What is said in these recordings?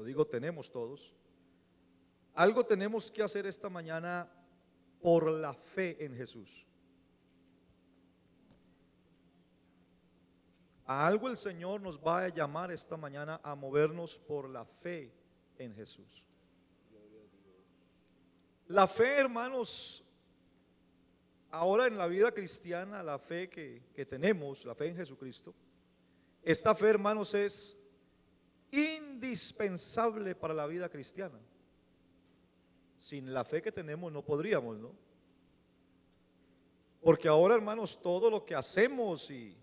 pero digo tenemos todos, algo tenemos que hacer esta mañana por la fe en Jesús. A algo el Señor nos va a llamar esta mañana a movernos por la fe en Jesús. La fe, hermanos, ahora en la vida cristiana, la fe que tenemos, la fe en Jesucristo, esta fe, hermanos, es indispensable para la vida cristiana. Sin la fe que tenemos no podríamos, ¿no? Porque ahora, hermanos, todo lo que hacemos y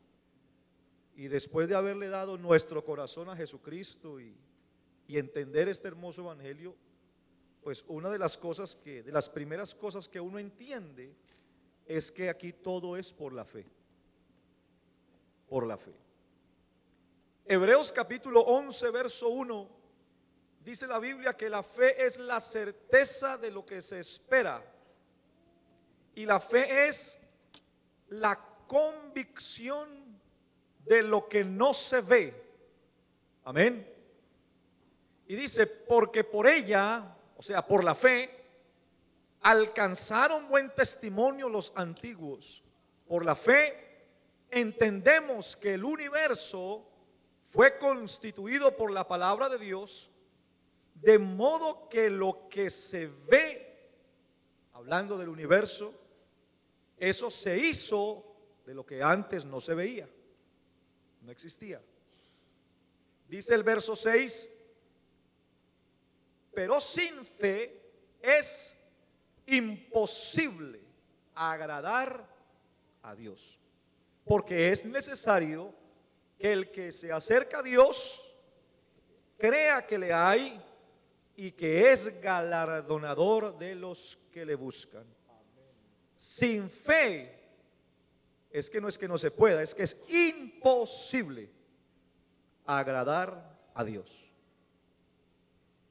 después de haberle dado nuestro corazón a Jesucristo y entender este hermoso evangelio, pues una de las cosas de las primeras cosas que uno entiende es que aquí todo es por la fe. Por la fe. Hebreos capítulo 11, verso 1, dice la Biblia que la fe es la certeza de lo que se espera. Y la fe es la convicción de lo que no se ve. Amén. Y dice, porque por ella, o sea, por la fe, alcanzaron buen testimonio los antiguos. Por la fe entendemos que el universo fue constituido por la palabra de Dios, de modo que lo que se ve, hablando del universo, eso se hizo de lo que antes no se veía, no existía. Dice el verso 6, pero sin fe es imposible agradar a Dios, porque es necesario que el que se acerca a Dios crea que le hay y que es galardonador de los que le buscan. Sin fe es que no se pueda, es que es imposible agradar a Dios.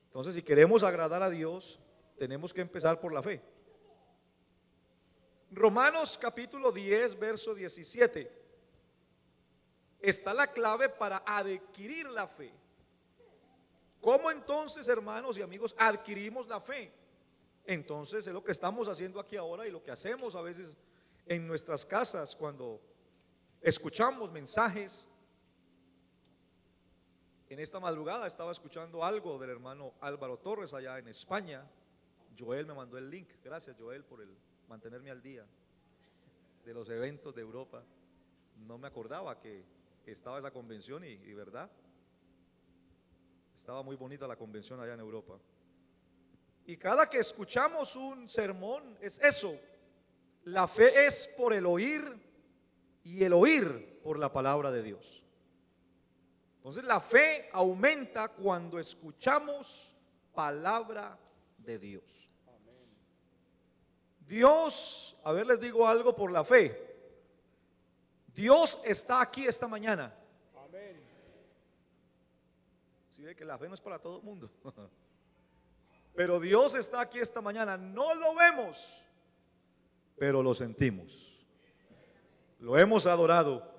Entonces, si queremos agradar a Dios, tenemos que empezar por la fe. Romanos capítulo 10, verso 17. Está la clave para adquirir la fe. ¿Cómo entonces, hermanos y amigos, adquirimos la fe? Entonces es lo que estamos haciendo aquí ahora y lo que hacemos a veces en nuestras casas cuando escuchamos mensajes. En esta madrugada estaba escuchando algo del hermano Álvaro Torres allá en España. Joel me mandó el link. Gracias, Joel, por mantenerme al día de los eventos de Europa. No me acordaba que estaba esa convención y verdad, estaba muy bonita la convención allá en Europa. Y cada que escuchamos un sermón es eso. La fe es por el oír y el oír por la palabra de Dios. Entonces la fe aumenta cuando escuchamos palabra de Dios. Dios, a ver, les digo algo por la fe. Dios está aquí esta mañana. Amén. Si ve que la fe no es para todo el mundo. Pero Dios está aquí esta mañana. No lo vemos, pero lo sentimos. Lo hemos adorado.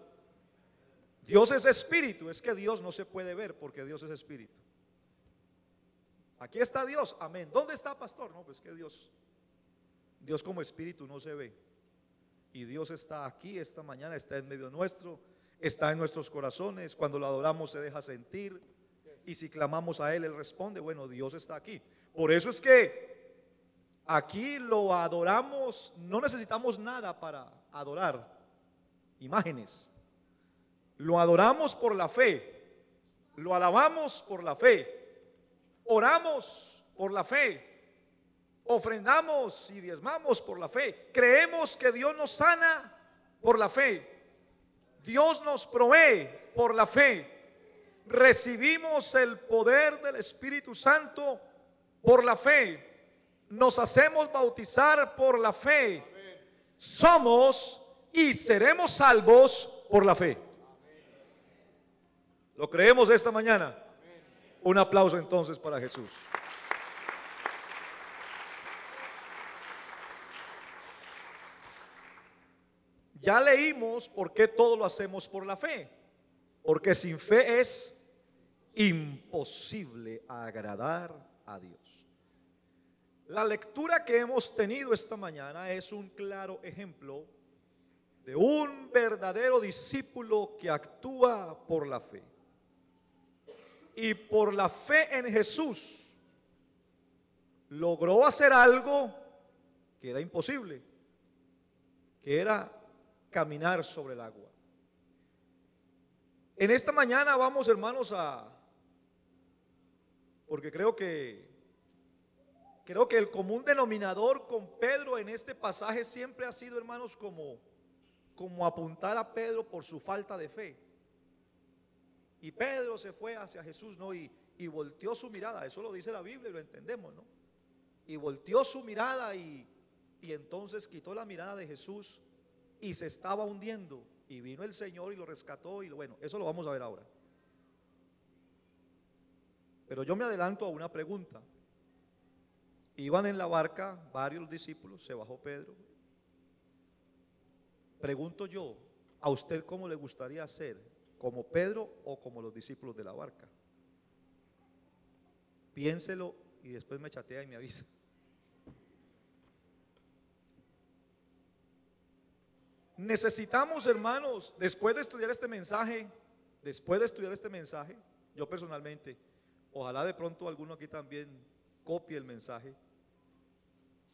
Dios es espíritu. Es que Dios no se puede ver porque Dios es espíritu. Aquí está Dios. Amén. ¿Dónde está, pastor? No, pues que Dios como espíritu no se ve. Y Dios está aquí esta mañana, está en medio nuestro, está en nuestros corazones. Cuando lo adoramos se deja sentir. Y si clamamos a Él, Él responde. Bueno, Dios está aquí. Por eso es que aquí lo adoramos. No necesitamos nada para adorar imágenes. Lo adoramos por la fe. Lo alabamos por la fe. Oramos por la fe. Ofrendamos y diezmamos por la fe. Creemos que Dios nos sana por la fe. Dios nos provee por la fe. Recibimos el poder del Espíritu Santo por la fe. Nos hacemos bautizar por la fe. Somos y seremos salvos por la fe. ¿Lo creemos esta mañana? Un aplauso entonces para Jesús. Ya leímos por qué todo lo hacemos por la fe. Porque sin fe es imposible agradar a Dios. La lectura que hemos tenido esta mañana es un claro ejemplo de un verdadero discípulo que actúa por la fe. Y por la fe en Jesús logró hacer algo que era imposible, que era caminar sobre el agua. En esta mañana vamos, hermanos, porque creo que el común denominador con Pedro en este pasaje siempre ha sido, hermanos, como apuntar a Pedro por su falta de fe. Y Pedro se fue hacia Jesús, ¿no? Y volteó su mirada, eso lo dice la Biblia y lo entendemos, ¿no? Y volteó su mirada y entonces quitó la mirada de Jesús y se estaba hundiendo. Y vino el Señor y lo rescató y bueno, eso lo vamos a ver ahora. Pero yo me adelanto a una pregunta. Iban en la barca varios discípulos, se bajó Pedro. Pregunto yo, ¿a usted cómo le gustaría ser? ¿Como Pedro o como los discípulos de la barca? Piénselo y después me chatea y me avisa. Necesitamos, hermanos, después de estudiar este mensaje, yo personalmente, ojalá de pronto alguno aquí también copie el mensaje,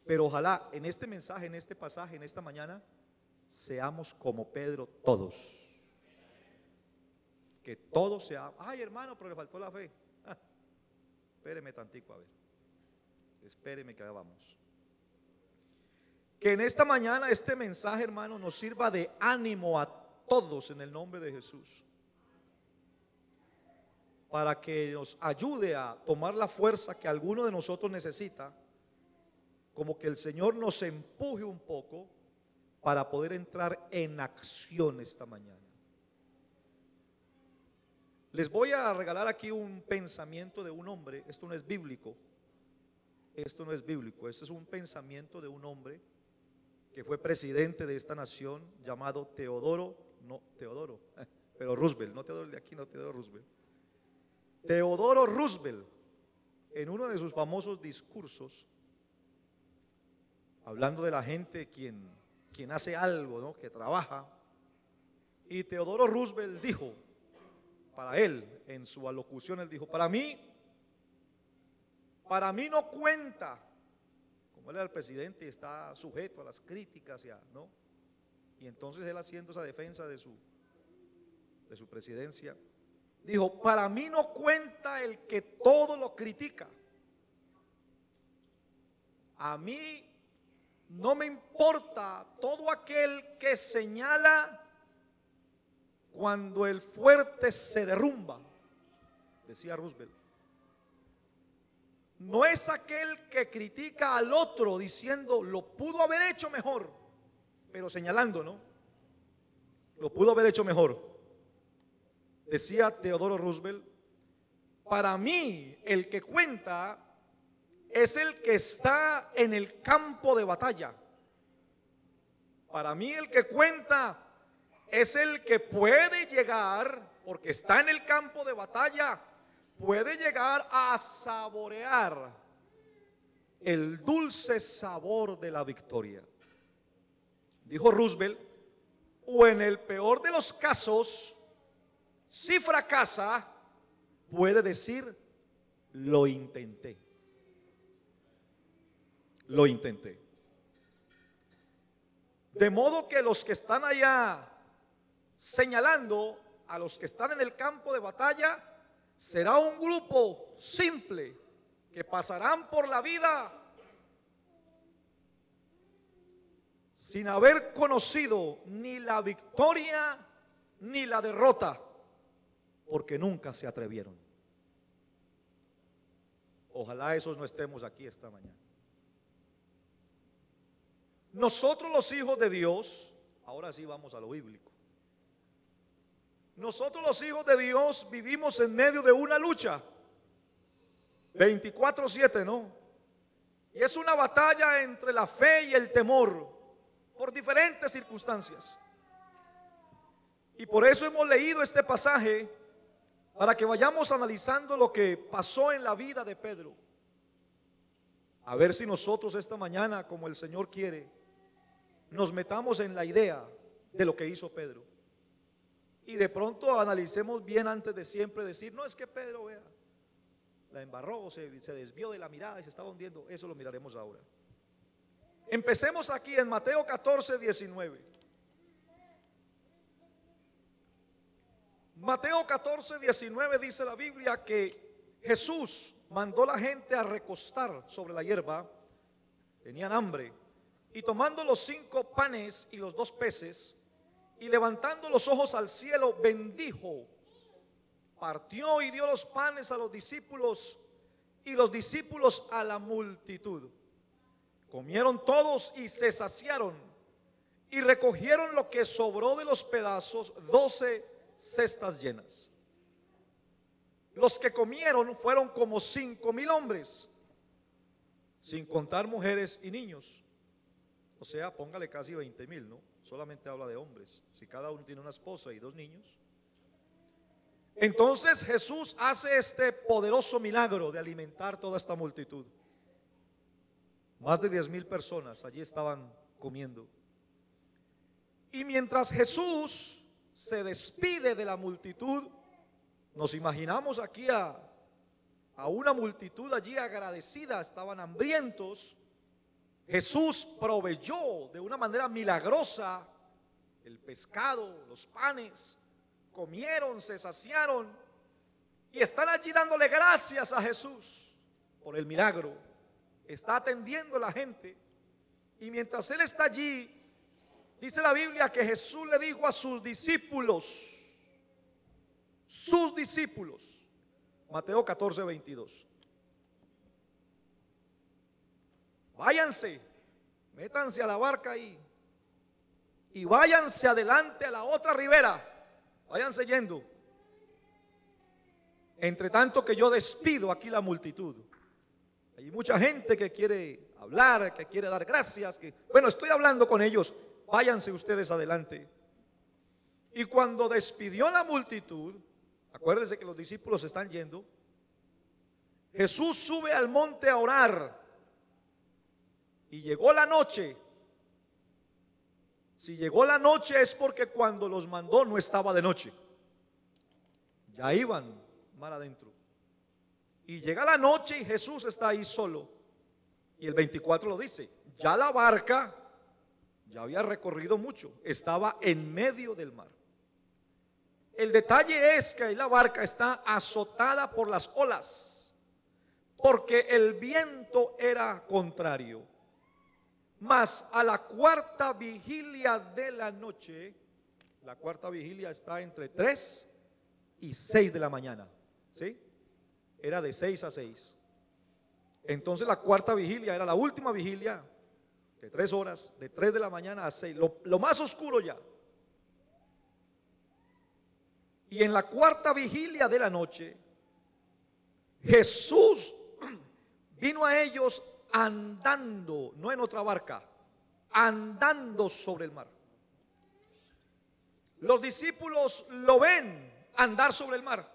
pero ojalá en este mensaje, en este pasaje, en esta mañana, seamos como Pedro todos. Que todos seamos, ay hermano, pero le faltó la fe. Espéreme tantico, a ver. Espéreme que allá vamos. Que en esta mañana este mensaje, hermano, nos sirva de ánimo a todos en el nombre de Jesús. Para que nos ayude a tomar la fuerza que alguno de nosotros necesita. Como que el Señor nos empuje un poco para poder entrar en acción esta mañana. Les voy a regalar aquí un pensamiento de un hombre. Esto no es bíblico. Esto es un pensamiento de un hombre que fue presidente de esta nación, llamado Roosevelt, no Teodoro de aquí, no Teodoro Roosevelt. Teodoro Roosevelt, en uno de sus famosos discursos, hablando de la gente quien hace algo, ¿no? Que trabaja, y Teodoro Roosevelt dijo, para él, en su alocución, él dijo, para mí no cuenta. Como él era el presidente y está sujeto a las críticas, ¿no? Y entonces él, haciendo esa defensa de su presidencia, dijo, para mí no cuenta el que todo lo critica. A mí no me importa todo aquel que señala cuando el fuerte se derrumba, decía Roosevelt. No es aquel que critica al otro diciendo lo pudo haber hecho mejor, pero señalando, ¿no? Lo pudo haber hecho mejor. Decía Teodoro Roosevelt, para mí el que cuenta es el que está en el campo de batalla. Para mí el que cuenta es el que puede llegar, porque está en el campo de batalla, puede llegar a saborear el dulce sabor de la victoria. Dijo Roosevelt, o en el peor de los casos, si fracasa, puede decir, lo intenté. Lo intenté. De modo que los que están allá señalando a los que están en el campo de batalla, será un grupo simple que pasarán por la vida sin haber conocido ni la victoria ni la derrota, porque nunca se atrevieron. Ojalá esos no estemos aquí esta mañana. Nosotros los hijos de Dios, ahora sí vamos a lo bíblico. Nosotros los hijos de Dios vivimos en medio de una lucha 24/7, ¿no? Y es una batalla entre la fe y el temor por diferentes circunstancias. Y por eso hemos leído este pasaje, para que vayamos analizando lo que pasó en la vida de Pedro. A ver si nosotros esta mañana, como el Señor quiere, nos metamos en la idea de lo que hizo Pedro. Y de pronto analicemos bien antes de siempre decir, no, es que Pedro, vea, la embarró, se desvió de la mirada y se estaba hundiendo. Eso lo miraremos ahora. Empecemos aquí en Mateo 14, 19. Mateo 14, 19 dice la Biblia que Jesús mandó a la gente a recostar sobre la hierba. Tenían hambre. Y tomando los 5 panes y los 2 peces, y levantando los ojos al cielo, bendijo, partió y dio los panes a los discípulos, y los discípulos a la multitud. Comieron todos y se saciaron, y recogieron lo que sobró de los pedazos, 12 cestas llenas. Los que comieron fueron como 5,000 hombres, sin contar mujeres y niños. O sea, póngale casi 20,000, ¿no? Solamente habla de hombres. Si cada uno tiene una esposa y 2 niños. Entonces Jesús hace este poderoso milagro de alimentar toda esta multitud. Más de 10,000 personas allí estaban comiendo. Y mientras Jesús se despide de la multitud, nos imaginamos aquí a una multitud allí agradecida, estaban hambrientos. Jesús proveyó de una manera milagrosa el pescado, los panes, comieron, se saciaron y están allí dándole gracias a Jesús por el milagro. Está atendiendo a la gente y mientras él está allí, dice la Biblia que Jesús le dijo a sus discípulos, Mateo 14, 22. Váyanse, métanse a la barca ahí y váyanse adelante a la otra ribera, váyanse yendo. Entre tanto que yo despido aquí la multitud. Hay mucha gente que quiere hablar, que quiere dar gracias, bueno, estoy hablando con ellos, váyanse ustedes adelante. Y cuando despidió la multitud, acuérdense que los discípulos están yendo, Jesús sube al monte a orar. Y llegó la noche. Si llegó la noche es porque cuando los mandó no estaba de noche. Ya iban mar adentro. Y llega la noche y Jesús está ahí solo. Y el 24 lo dice, ya la barca ya había recorrido mucho, estaba en medio del mar. El detalle es que ahí la barca está azotada por las olas, porque el viento era contrario. Mas a la 4ª vigilia de la noche, la 4ª vigilia está entre 3 y 6 de la mañana, ¿sí? Era de 6 a 6. Entonces la 4ª vigilia era la última vigilia de 3 horas, de 3 de la mañana a 6, lo más oscuro ya. Y en la 4ª vigilia de la noche, Jesús vino a ellos andando, no en otra barca, andando sobre el mar. Los discípulos lo ven andar sobre el mar.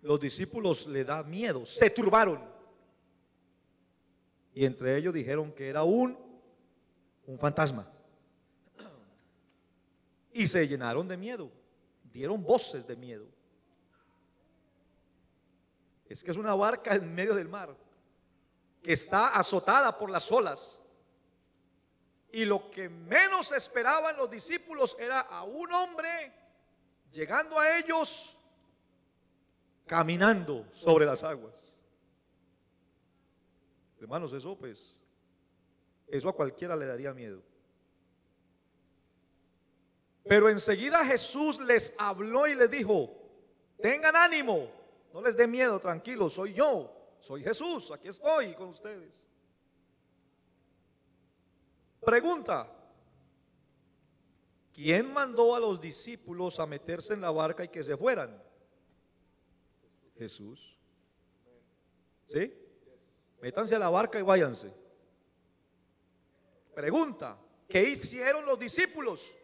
Los discípulos le da miedo, se turbaron. Y entre ellos dijeron que era un fantasma. Y se llenaron de miedo, dieron voces de miedo. Es que es una barca en medio del mar que está azotada por las olas. Y lo que menos esperaban los discípulos era a un hombre llegando a ellos caminando sobre las aguas. Hermanos, eso a cualquiera le daría miedo. Pero enseguida Jesús les habló y les dijo: tengan ánimo, no les dé miedo, tranquilos, soy yo, soy Jesús, aquí estoy con ustedes. Pregunta: ¿quién mandó a los discípulos a meterse en la barca y que se fueran? Jesús. ¿Sí? Métanse a la barca y váyanse. Pregunta: ¿qué hicieron los discípulos?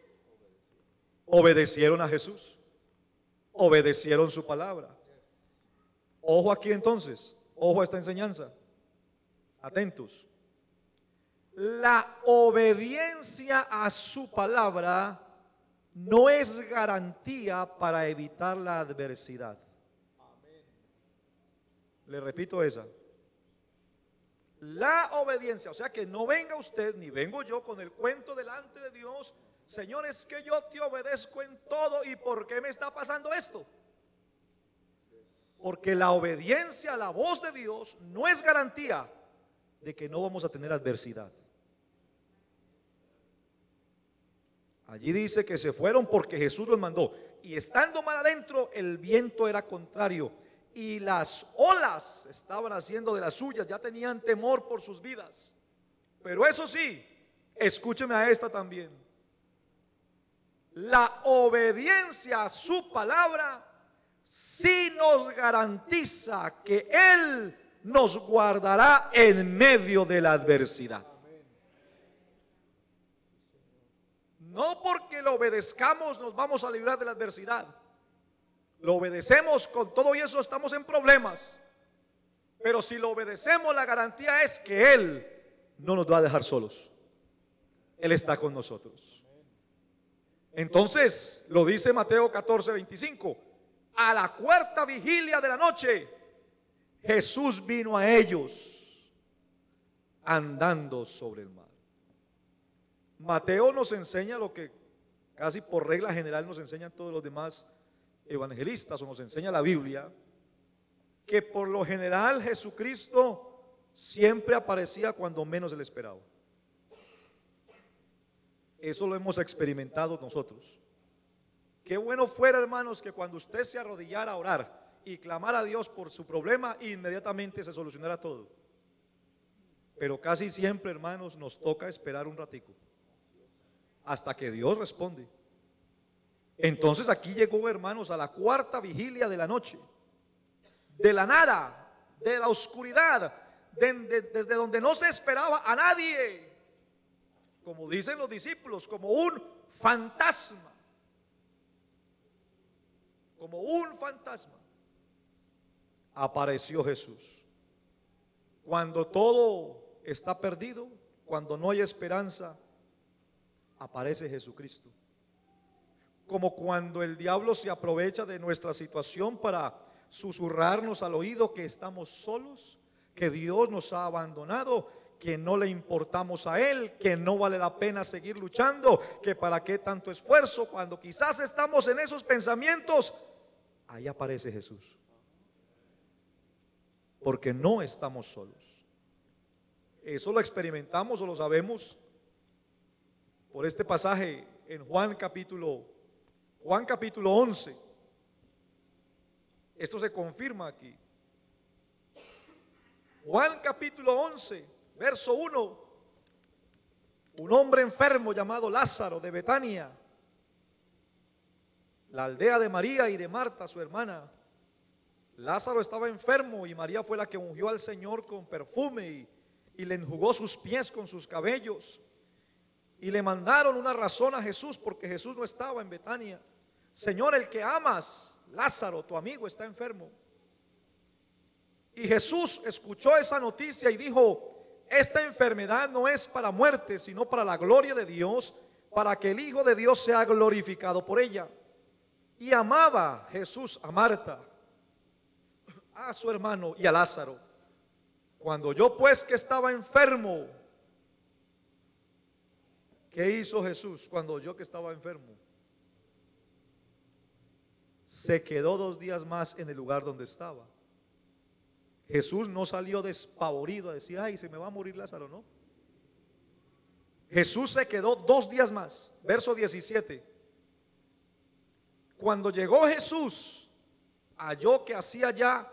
Obedecieron a Jesús. obedecieron su palabra. Ojo aquí entonces, ojo a esta enseñanza. Atentos. La obediencia a su palabra no es garantía para evitar la adversidad. Le repito esa. La obediencia, o sea que no venga usted ni vengo yo con el cuento delante de Dios, Señor, es que yo te obedezco en todo, ¿y por qué me está pasando esto? Porque la obediencia a la voz de Dios no es garantía de que no vamos a tener adversidad. Allí dice que se fueron porque Jesús los mandó, y estando mar adentro el viento era contrario y las olas estaban haciendo de las suyas, ya tenían temor por sus vidas. Pero eso sí, escúcheme a esta también. La obediencia a su palabra sí nos garantiza que Él nos guardará en medio de la adversidad. No porque lo obedezcamos nos vamos a librar de la adversidad. Lo obedecemos, con todo y eso estamos en problemas. Pero si lo obedecemos, la garantía es que Él no nos va a dejar solos. Él está con nosotros. Entonces, lo dice Mateo 14:25. A la cuarta vigilia de la noche, Jesús vino a ellos andando sobre el mar. Mateo nos enseña lo que casi por regla general nos enseñan todos los demás evangelistas, o nos enseña la Biblia, que por lo general Jesucristo siempre aparecía cuando menos se le esperaba. Eso lo hemos experimentado nosotros. Qué bueno fuera, hermanos, que cuando usted se arrodillara a orar y clamara a Dios por su problema, inmediatamente se solucionara todo. Pero casi siempre, hermanos, nos toca esperar un ratico hasta que Dios responde. Entonces aquí llegó, hermanos, a la cuarta vigilia de la noche, de la nada, de la oscuridad, desde donde no se esperaba a nadie, como dicen los discípulos, como un fantasma, como un fantasma, apareció Jesús. Cuando todo está perdido, cuando no hay esperanza, aparece Jesucristo. Como cuando el diablo se aprovecha de nuestra situación para susurrarnos al oído que estamos solos, que Dios nos ha abandonado, que no le importamos a Él, que no vale la pena seguir luchando, que para qué tanto esfuerzo. Cuando quizás estamos en esos pensamientos, ahí aparece Jesús, porque no estamos solos. Eso lo experimentamos o lo sabemos por este pasaje en Juan capítulo 11. Esto se confirma aquí. Juan capítulo 11, verso 1. Un hombre enfermo llamado Lázaro de Betania, la aldea de María y de Marta, su hermana. Lázaro estaba enfermo y María fue la que ungió al Señor con perfume y le enjugó sus pies con sus cabellos. Y le mandaron una razón a Jesús porque Jesús no estaba en Betania. Señor, el que amas, Lázaro, tu amigo, está enfermo. Y Jesús escuchó esa noticia y dijo: esta enfermedad no es para muerte, sino para la gloria de Dios, para que el Hijo de Dios sea glorificado por ella. Y amaba Jesús a Marta, a su hermano y a Lázaro. Cuando oyó pues que estaba enfermo, ¿qué hizo Jesús cuando oyó que estaba enfermo? Se quedó 2 días más en el lugar donde estaba. Jesús no salió despavorido a decir: ay, se me va a morir Lázaro, no. Jesús se quedó 2 días más. Verso 17. Cuando llegó Jesús, halló que hacía ya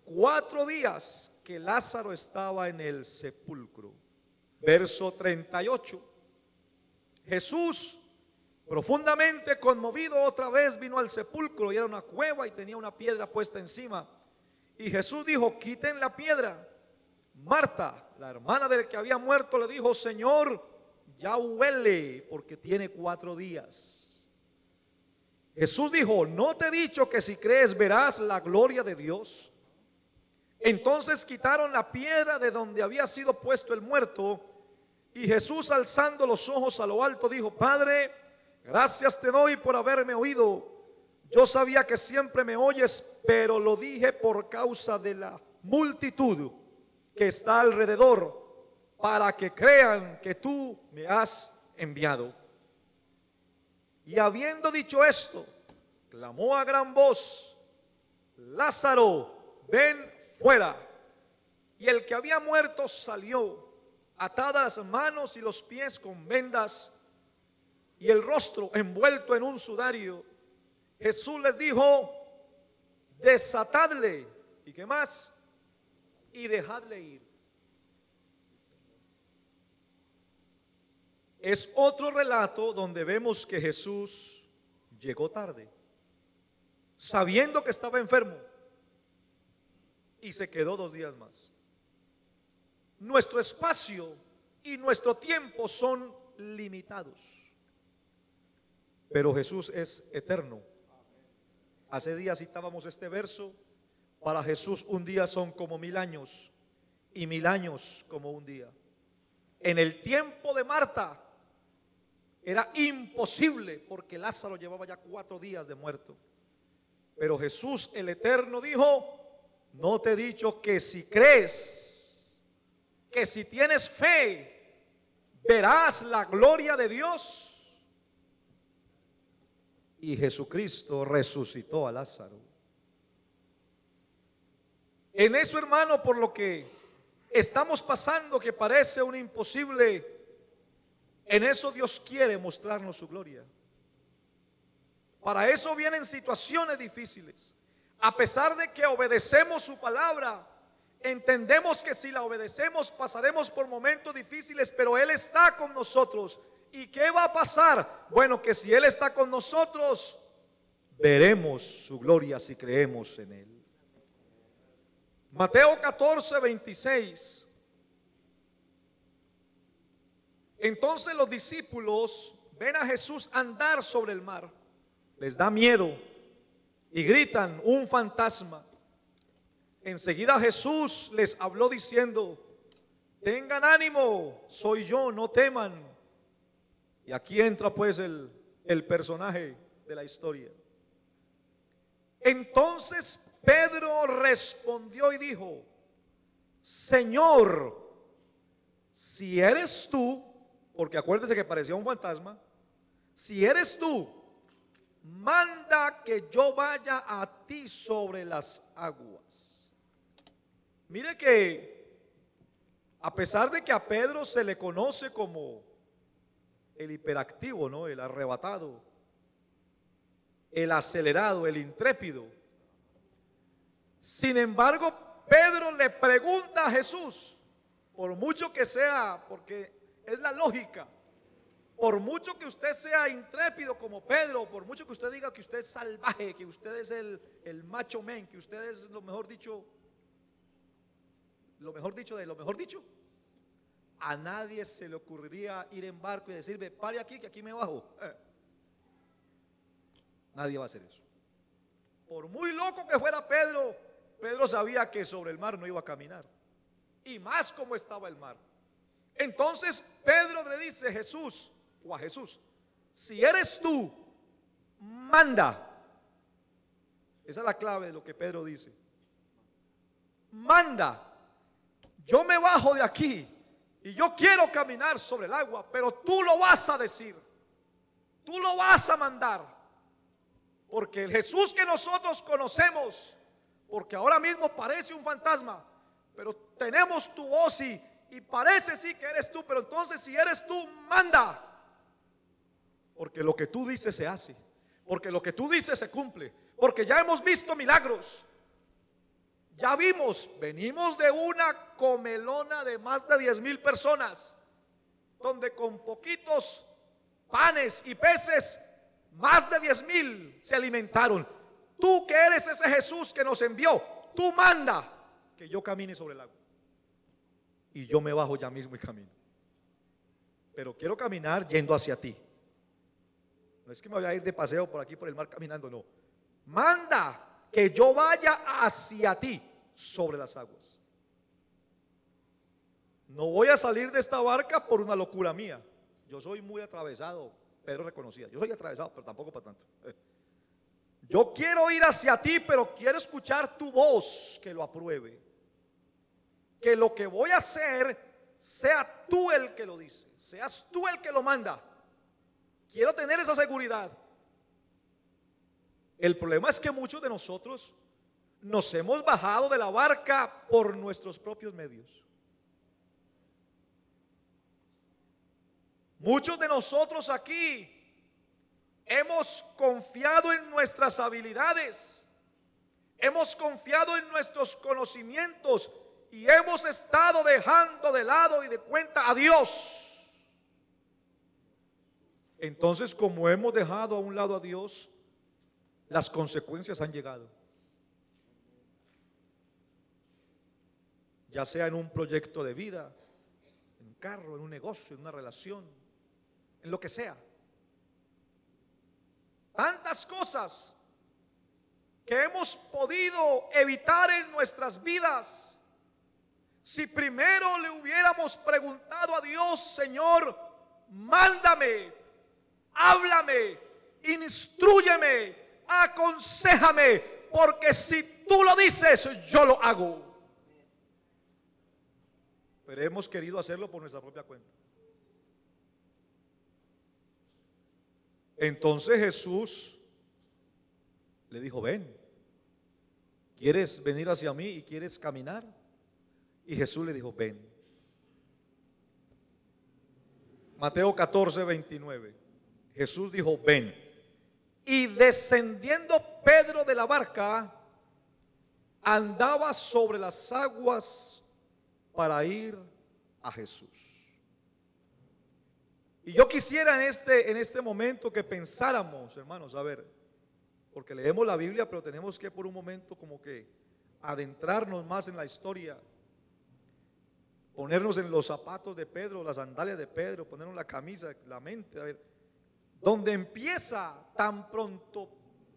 4 días que Lázaro estaba en el sepulcro. Verso 38. Jesús, profundamente conmovido, otra vez vino al sepulcro, y era una cueva y tenía una piedra puesta encima. Y Jesús dijo: quiten la piedra. Marta, la hermana del que había muerto, le dijo: Señor, ya huele, porque tiene 4 días. Jesús dijo: ¿no te he dicho que si crees verás la gloria de Dios? Entonces quitaron la piedra de donde había sido puesto el muerto, y Jesús, alzando los ojos a lo alto, dijo: Padre, gracias te doy por haberme oído. Yo sabía que siempre me oyes, pero lo dije por causa de la multitud que está alrededor, para que crean que tú me has enviado. Y habiendo dicho esto, clamó a gran voz: Lázaro, ven fuera. Y el que había muerto salió, atadas las manos y los pies con vendas, y el rostro envuelto en un sudario. Jesús les dijo: desatadle, ¿y qué más? Y dejadle ir. Es otro relato donde vemos que Jesús llegó tarde, sabiendo que estaba enfermo, y se quedó 2 días más. Nuestro espacio y nuestro tiempo son limitados, pero Jesús es eterno. Hace días citábamos este verso: para Jesús un día son como 1000 años, y 1000 años como un día. En el tiempo de Marta era imposible, porque Lázaro llevaba ya 4 días de muerto. Pero Jesús, el eterno, dijo: no te he dicho que si crees, que si tienes fe, verás la gloria de Dios. Y Jesucristo resucitó a Lázaro. En eso, hermano, por lo que estamos pasando, que parece un imposible, en eso Dios quiere mostrarnos su gloria. Para eso vienen situaciones difíciles. A pesar de que obedecemos su palabra, entendemos que si la obedecemos pasaremos por momentos difíciles, pero Él está con nosotros. ¿Y qué va a pasar? Bueno, que si Él está con nosotros, veremos su gloria si creemos en Él. Mateo 14, 26. Entonces los discípulos ven a Jesús andar sobre el mar. Les da miedo y gritan: un fantasma. Enseguida Jesús les habló diciendo: tengan ánimo, soy yo, no teman. Y aquí entra pues el personaje de la historia. Entonces Pedro respondió y dijo: Señor, si eres tú, porque acuérdese que parecía un fantasma, si eres tú, manda que yo vaya a ti sobre las aguas. Mire que a pesar de que a Pedro se le conoce como el hiperactivo, ¿no?, el arrebatado, el acelerado, el intrépido, sin embargo Pedro le pregunta a Jesús, por mucho que sea, porque es la lógica, por mucho que usted sea intrépido como Pedro, por mucho que usted diga que usted es salvaje, que usted es el macho men, que usted es lo mejor dicho de lo mejor dicho, a nadie se le ocurriría ir en barco y decirme: pare aquí, que aquí me bajo. Nadie va a hacer eso. Por muy loco que fuera Pedro, Pedro sabía que sobre el mar no iba a caminar, y más como estaba el mar. Entonces Pedro le dice a Jesús: si eres tú, manda. Esa es la clave de lo que Pedro dice: manda. Yo me bajo de aquí y yo quiero caminar sobre el agua, pero tú lo vas a decir, tú lo vas a mandar, porque el Jesús que nosotros conocemos, porque ahora mismo parece un fantasma, pero tenemos tu voz y parece sí que eres tú, pero entonces si eres tú, manda, porque lo que tú dices se hace, porque lo que tú dices se cumple, porque ya hemos visto milagros. Ya vimos, venimos de una comelona de más de 10,000 personas, donde con poquitos panes y peces, más de 10,000 se alimentaron. Tú que eres ese Jesús que nos envió, tú manda que yo camine sobre el agua. Y yo me bajo ya mismo y camino. Pero quiero caminar yendo hacia ti. No es que me voy a ir de paseo por aquí por el mar caminando, no. Manda que yo vaya hacia ti sobre las aguas. No voy a salir de esta barca por una locura mía. Yo soy muy atravesado, Pedro reconocía. Yo soy atravesado, pero tampoco para tanto. Yo quiero ir hacia ti, pero quiero escuchar tu voz que lo apruebe. Que lo que voy a hacer sea tú el que lo dice, seas tú el que lo manda. Quiero tener esa seguridad. El problema es que muchos de nosotros nos hemos bajado de la barca por nuestros propios medios. Muchos de nosotros aquí hemos confiado en nuestras habilidades, hemos confiado en nuestros conocimientos y hemos estado dejando de lado y de cuenta a Dios. Entonces, como hemos dejado a un lado a Dios, las consecuencias han llegado. Ya sea en un proyecto de vida, en un carro, en un negocio, en una relación, en lo que sea. Tantas cosas que hemos podido evitar en nuestras vidas si primero le hubiéramos preguntado a Dios: Señor, mándame, háblame, instrúyeme, aconséjame, porque si tú lo dices, yo lo hago. Pero hemos querido hacerlo por nuestra propia cuenta. Entonces Jesús le dijo: ven, ¿quieres venir hacia mí y quieres caminar? Y Jesús le dijo: ven. Mateo 14:29. Jesús dijo: ven. Y descendiendo Pedro de la barca, andaba sobre las aguas para ir a Jesús. Y yo quisiera en este momento que pensáramos, hermanos, a ver, porque leemos la Biblia, pero tenemos que por un momento como que adentrarnos más en la historia, ponernos en los zapatos de Pedro, las sandalias de Pedro, ponernos la camisa, la mente, a ver, donde empieza tan pronto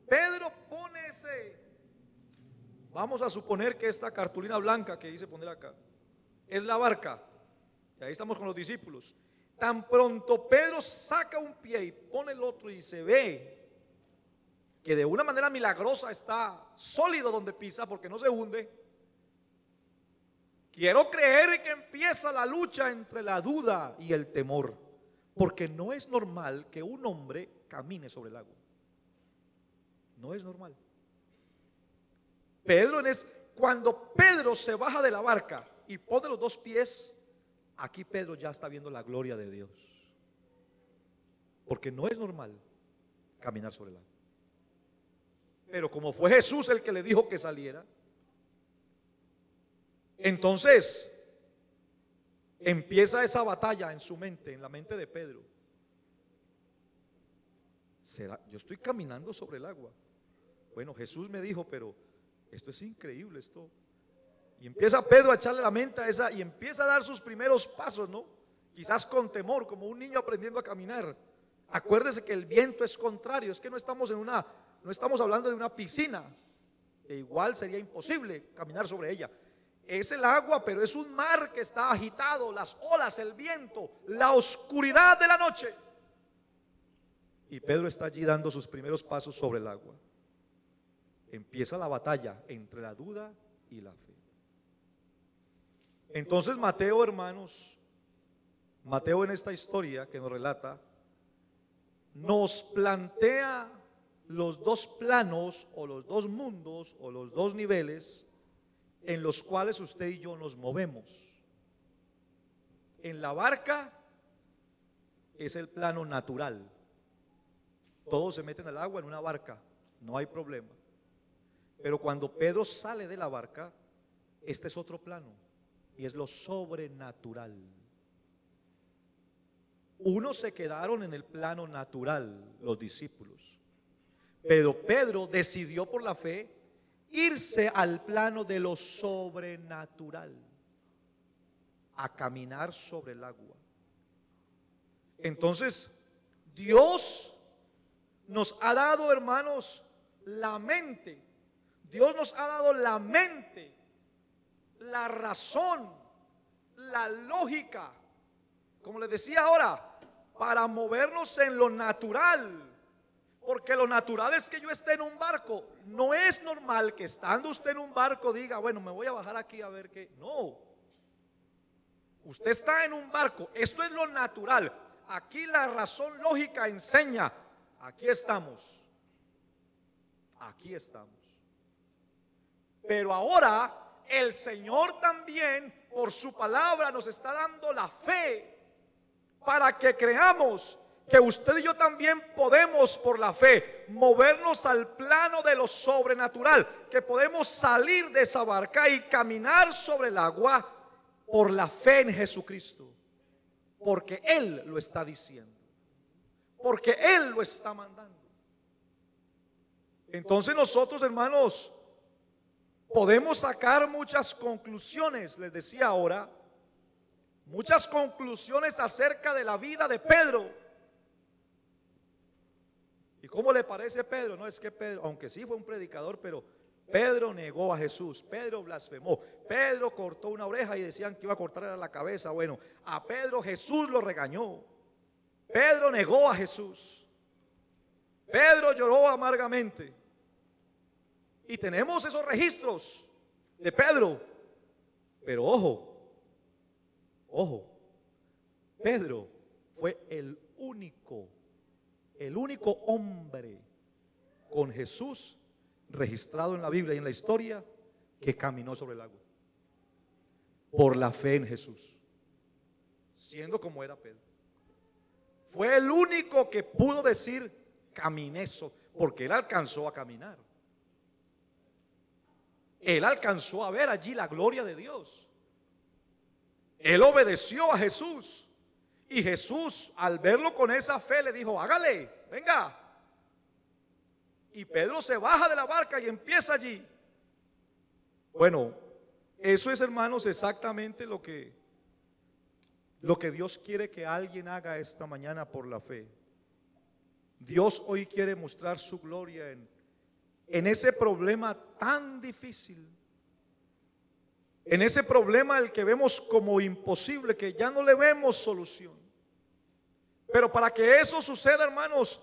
Pedro pone ese, vamos a suponer que esta cartulina blanca que dice poner acá, es la barca, y ahí estamos con los discípulos. Tan pronto Pedro saca un pie y pone el otro y se ve que de una manera milagrosa está sólido donde pisa porque no se hunde. Quiero creer que empieza la lucha entre la duda y el temor, porque no es normal que un hombre camine sobre el agua. No es normal. Cuando Pedro se baja de la barca y pone los dos pies, aquí Pedro ya está viendo la gloria de Dios, porque no es normal caminar sobre el agua. Pero como fue Jesús el que le dijo que saliera, entonces empieza esa batalla en su mente, en la mente de Pedro. Yo estoy caminando sobre el agua. Bueno, Jesús me dijo, pero esto es increíble, esto. Y empieza Pedro a echarle la mente a esa y empieza a dar sus primeros pasos, ¿no? Quizás con temor, como un niño aprendiendo a caminar. Acuérdese que el viento es contrario, es que no estamos hablando de una piscina, que igual sería imposible caminar sobre ella. Es el agua, pero es un mar que está agitado, las olas, el viento, la oscuridad de la noche. Y Pedro está allí dando sus primeros pasos sobre el agua. Empieza la batalla entre la duda y la fe. Entonces Mateo, hermanos, Mateo en esta historia que nos relata, nos plantea los dos planos o los dos mundos o los dos niveles en los cuales usted y yo nos movemos. En la barca es el plano natural. Todos se meten al agua en una barca, no hay problema. Pero cuando Pedro sale de la barca, este es otro plano y es lo sobrenatural. Unos se quedaron en el plano natural, los discípulos, pero Pedro decidió por la fe irse al plano de lo sobrenatural, a caminar sobre el agua. Entonces Dios nos ha dado, hermanos, la mente. Dios nos ha dado la mente, la razón, la lógica, como les decía ahora, para movernos en lo natural. Porque lo natural es que yo esté en un barco. No es normal que estando usted en un barco diga, bueno, me voy a bajar aquí a ver qué. No. Usted está en un barco. Esto es lo natural. Aquí la razón lógica enseña. Aquí estamos. Aquí estamos. Pero ahora el Señor también por su palabra nos está dando la fe para que creamos que usted y yo también podemos por la fe movernos al plano de lo sobrenatural, que podemos salir de esa barca y caminar sobre el agua por la fe en Jesucristo, porque Él lo está diciendo, porque Él lo está mandando. Entonces nosotros, hermanos, podemos sacar muchas conclusiones, les decía ahora, muchas conclusiones acerca de la vida de Pedro. ¿Y cómo le parece Pedro? No es que Pedro, aunque sí fue un predicador, pero Pedro negó a Jesús, Pedro blasfemó, Pedro cortó una oreja y decían que iba a cortar la cabeza. Bueno, a Pedro Jesús lo regañó, Pedro negó a Jesús, Pedro lloró amargamente. Y tenemos esos registros de Pedro. Pero ojo, Pedro fue el único hombre con Jesús registrado en la Biblia y en la historia que caminó sobre el agua por la fe en Jesús, siendo como era Pedro. Fue el único que pudo decir caminé, porque él alcanzó a caminar. Él alcanzó a ver allí la gloria de Dios. Él obedeció a Jesús. Y Jesús, al verlo con esa fe, le dijo, hágale, venga. Y Pedro se baja de la barca y empieza allí. Bueno, eso es, hermanos, exactamente lo que Dios quiere que alguien haga esta mañana por la fe. Dios hoy quiere mostrar su gloria en ese problema tan difícil, en ese problema el que vemos como imposible, que ya no le vemos solución. Pero para que eso suceda, hermanos,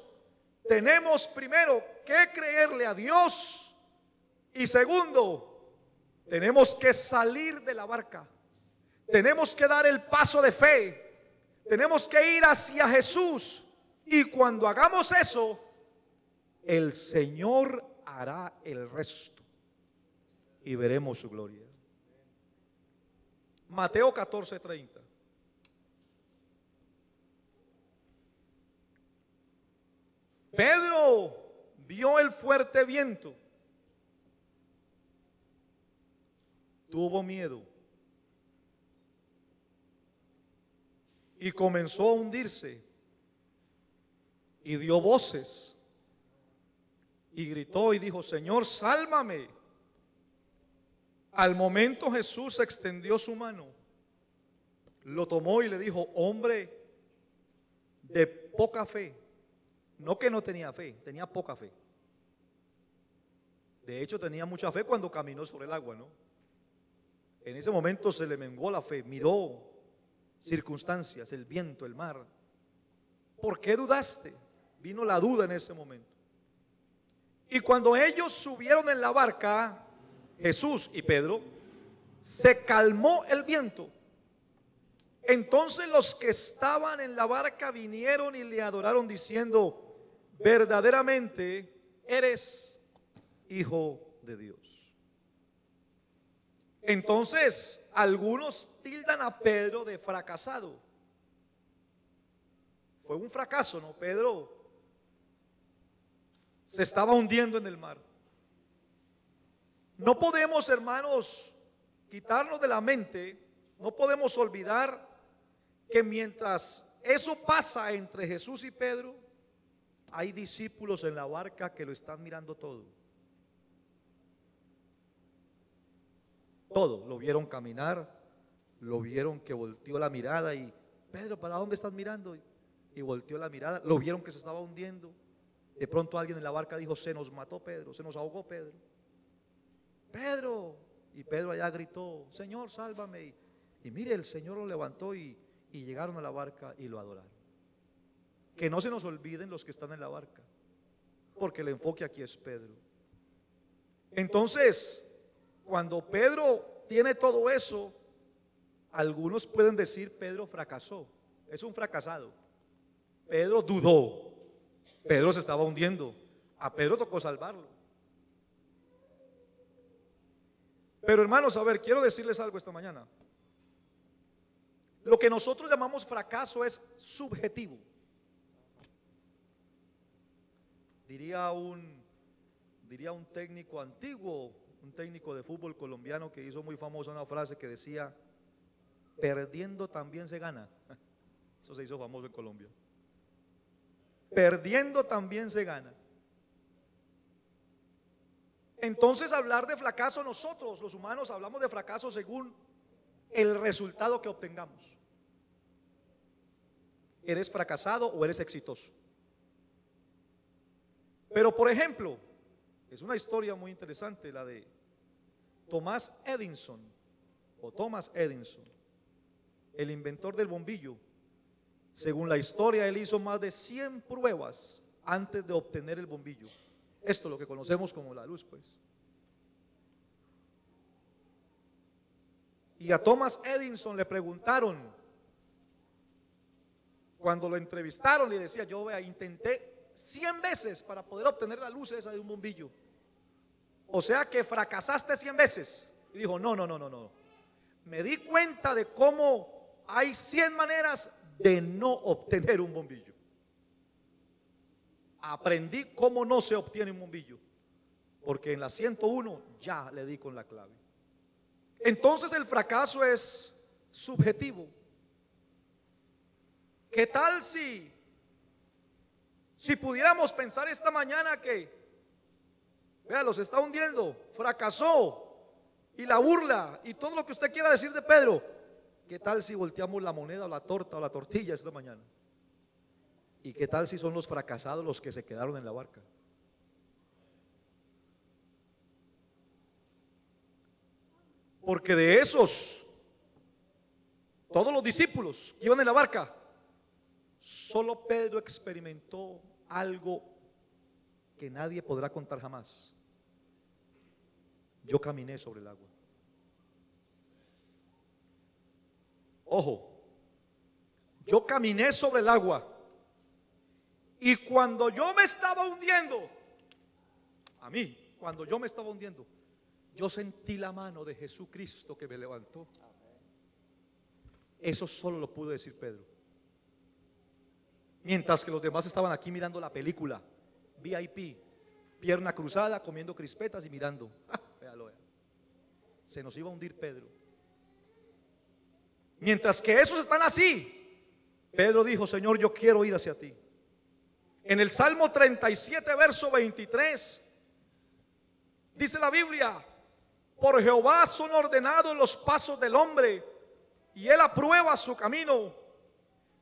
tenemos primero que creerle a Dios y segundo, tenemos que salir de la barca, tenemos que dar el paso de fe, tenemos que ir hacia Jesús, y cuando hagamos eso, el Señor hará el resto y veremos su gloria. Mateo 14:30. Pedro vio el fuerte viento, tuvo miedo y comenzó a hundirse y dio voces y gritó y dijo, Señor, sálvame. Al momento Jesús extendió su mano, lo tomó y le dijo, hombre de poca fe. No que no tenía fe, tenía poca fe. De hecho tenía mucha fe cuando caminó sobre el agua, ¿no? En ese momento se le menguó la fe, miró circunstancias, el viento, el mar. ¿Por qué dudaste? Vino la duda en ese momento. Y cuando ellos subieron en la barca, Jesús y Pedro, se calmó el viento. Entonces los que estaban en la barca vinieron y le adoraron diciendo, verdaderamente eres Hijo de Dios. Entonces algunos tildan a Pedro de fracasado. Fue un fracaso, ¿no? Pedro se estaba hundiendo en el mar. No podemos, hermanos, quitarnos de la mente, no podemos olvidar que mientras eso pasa entre Jesús y Pedro, hay discípulos en la barca que lo están mirando todo. Todo, lo vieron caminar, lo vieron que volteó la mirada y Pedro, ¿para dónde estás mirando? Y volteó la mirada, lo vieron que se estaba hundiendo De pronto alguien en la barca dijo: se nos mató Pedro, se nos ahogó Pedro. Pedro. Y Pedro allá gritó: Señor, sálvame. Y mire, el Señor lo levantó y llegaron a la barca y lo adoraron. Que no se nos olviden los que están en la barca, porque el enfoque aquí es Pedro. Entonces, cuando Pedro tiene todo eso, algunos pueden decir: Pedro fracasó, es un fracasado. Pedro dudó, Pedro se estaba hundiendo, a Pedro tocó salvarlo. Pero hermanos, a ver, quiero decirles algo esta mañana. Lo que nosotros llamamos fracaso es subjetivo. Diría un técnico antiguo, un técnico de fútbol colombiano que hizo muy famosa una frase que decía: perdiendo también se gana. Eso se hizo famoso en Colombia. Perdiendo también se gana. Entonces, hablar de fracaso, nosotros los humanos hablamos de fracaso según el resultado que obtengamos. ¿Eres fracasado o eres exitoso? Pero por ejemplo, es una historia muy interesante la de Thomas Edison, el inventor del bombillo. Según la historia, él hizo más de 100 pruebas antes de obtener el bombillo. Esto es lo que conocemos como la luz, pues. Y a Thomas Edison le preguntaron, cuando lo entrevistaron, le decía: yo intenté 100 veces para poder obtener la luz esa de un bombillo. O sea que fracasaste 100 veces. Y dijo: no. Me di cuenta de cómo hay 100 maneras de no obtener un bombillo. Aprendí cómo no se obtiene un bombillo, porque en la 101 ya le di con la clave. Entonces el fracaso es subjetivo. ¿Qué tal si pudiéramos pensar esta mañana que, vea, los está hundiendo, fracasó, y la burla y todo lo que usted quiera decir de Pedro? ¿Qué tal si volteamos la moneda o la torta o la tortilla esta mañana? ¿Y qué tal si son los fracasados los que se quedaron en la barca? Porque de esos, todos los discípulos que iban en la barca, solo Pedro experimentó algo que nadie podrá contar jamás. Yo caminé sobre el agua. Ojo, yo caminé sobre el agua. Y cuando yo me estaba hundiendo, cuando yo me estaba hundiendo, yo sentí la mano de Jesucristo que me levantó. Eso solo lo pudo decir Pedro. Mientras que los demás estaban aquí mirando la película VIP, pierna cruzada, comiendo crispetas y mirando. Véalo. Se nos iba a hundir Pedro. Mientras que esos están así, Pedro dijo: Señor, yo quiero ir hacia ti. En el Salmo 37, verso 23, dice la Biblia: por Jehová son ordenados los pasos del hombre, y él aprueba su camino.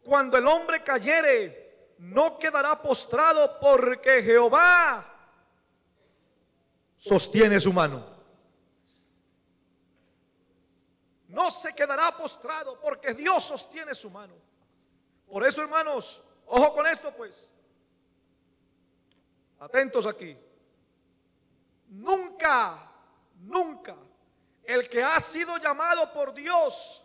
Cuando el hombre cayere, no quedará postrado, porque Jehová sostiene su mano. No se quedará postrado, porque Dios sostiene su mano. Por eso, hermanos, ojo con esto, pues. Atentos aquí. Nunca el que ha sido llamado por Dios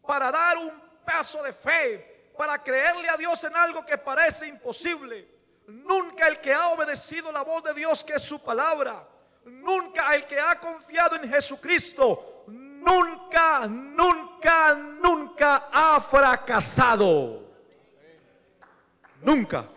para dar un paso de fe, para creerle a Dios en algo que parece imposible, nunca el que ha obedecido la voz de Dios, que es su palabra, nunca el que ha confiado en Jesucristo, nunca ha fracasado. Nunca.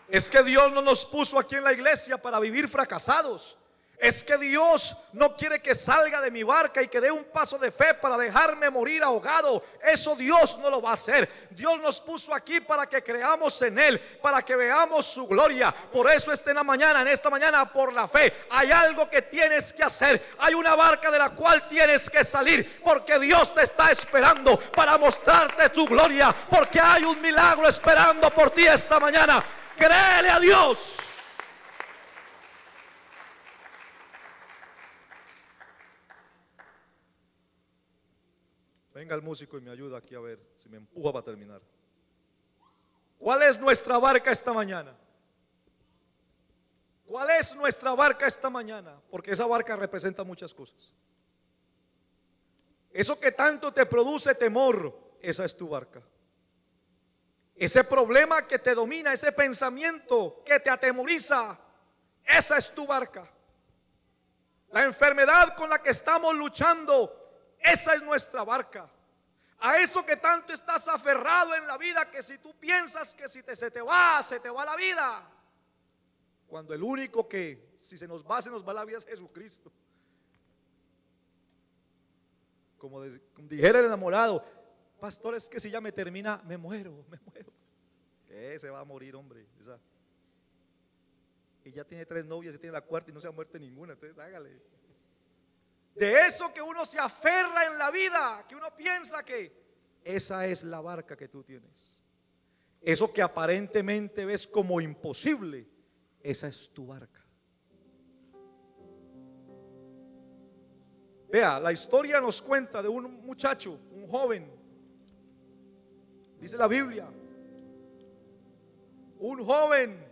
Es que Dios no nos puso aquí en la iglesia para vivir fracasados. Es que Dios no quiere que salga de mi barca y que dé un paso de fe para dejarme morir ahogado. Eso Dios no lo va a hacer. Dios nos puso aquí para que creamos en Él, para que veamos su gloria. Por eso en esta mañana, por la fe, hay algo que tienes que hacer. Hay una barca de la cual tienes que salir, porque Dios te está esperando para mostrarte su gloria, porque hay un milagro esperando por ti esta mañana. Créele a Dios. Venga el músico y me ayuda aquí a ver si me empuja para terminar. ¿Cuál es nuestra barca esta mañana? ¿Cuál es nuestra barca esta mañana? Porque esa barca representa muchas cosas. Eso que tanto te produce temor, esa es tu barca. Ese problema que te domina, ese pensamiento que te atemoriza, esa es tu barca. La enfermedad con la que estamos luchando, esa es nuestra barca. A eso que tanto estás aferrado en la vida, que si tú piensas que si se te va la vida. Cuando el único que si se nos va la vida es Jesucristo. Como dijera el enamorado: pastor, es que si ya me termina, me muero. Que se va a morir, hombre. Y ya tiene 3 novias y tiene la cuarta y no se ha muerto ninguna. Entonces hágale. De eso que uno se aferra en la vida, que uno piensa que esa es la barca que tú tienes. Eso que aparentemente ves como imposible, esa es tu barca. Vea, la historia nos cuenta de un muchacho, un joven. Dice la Biblia, un joven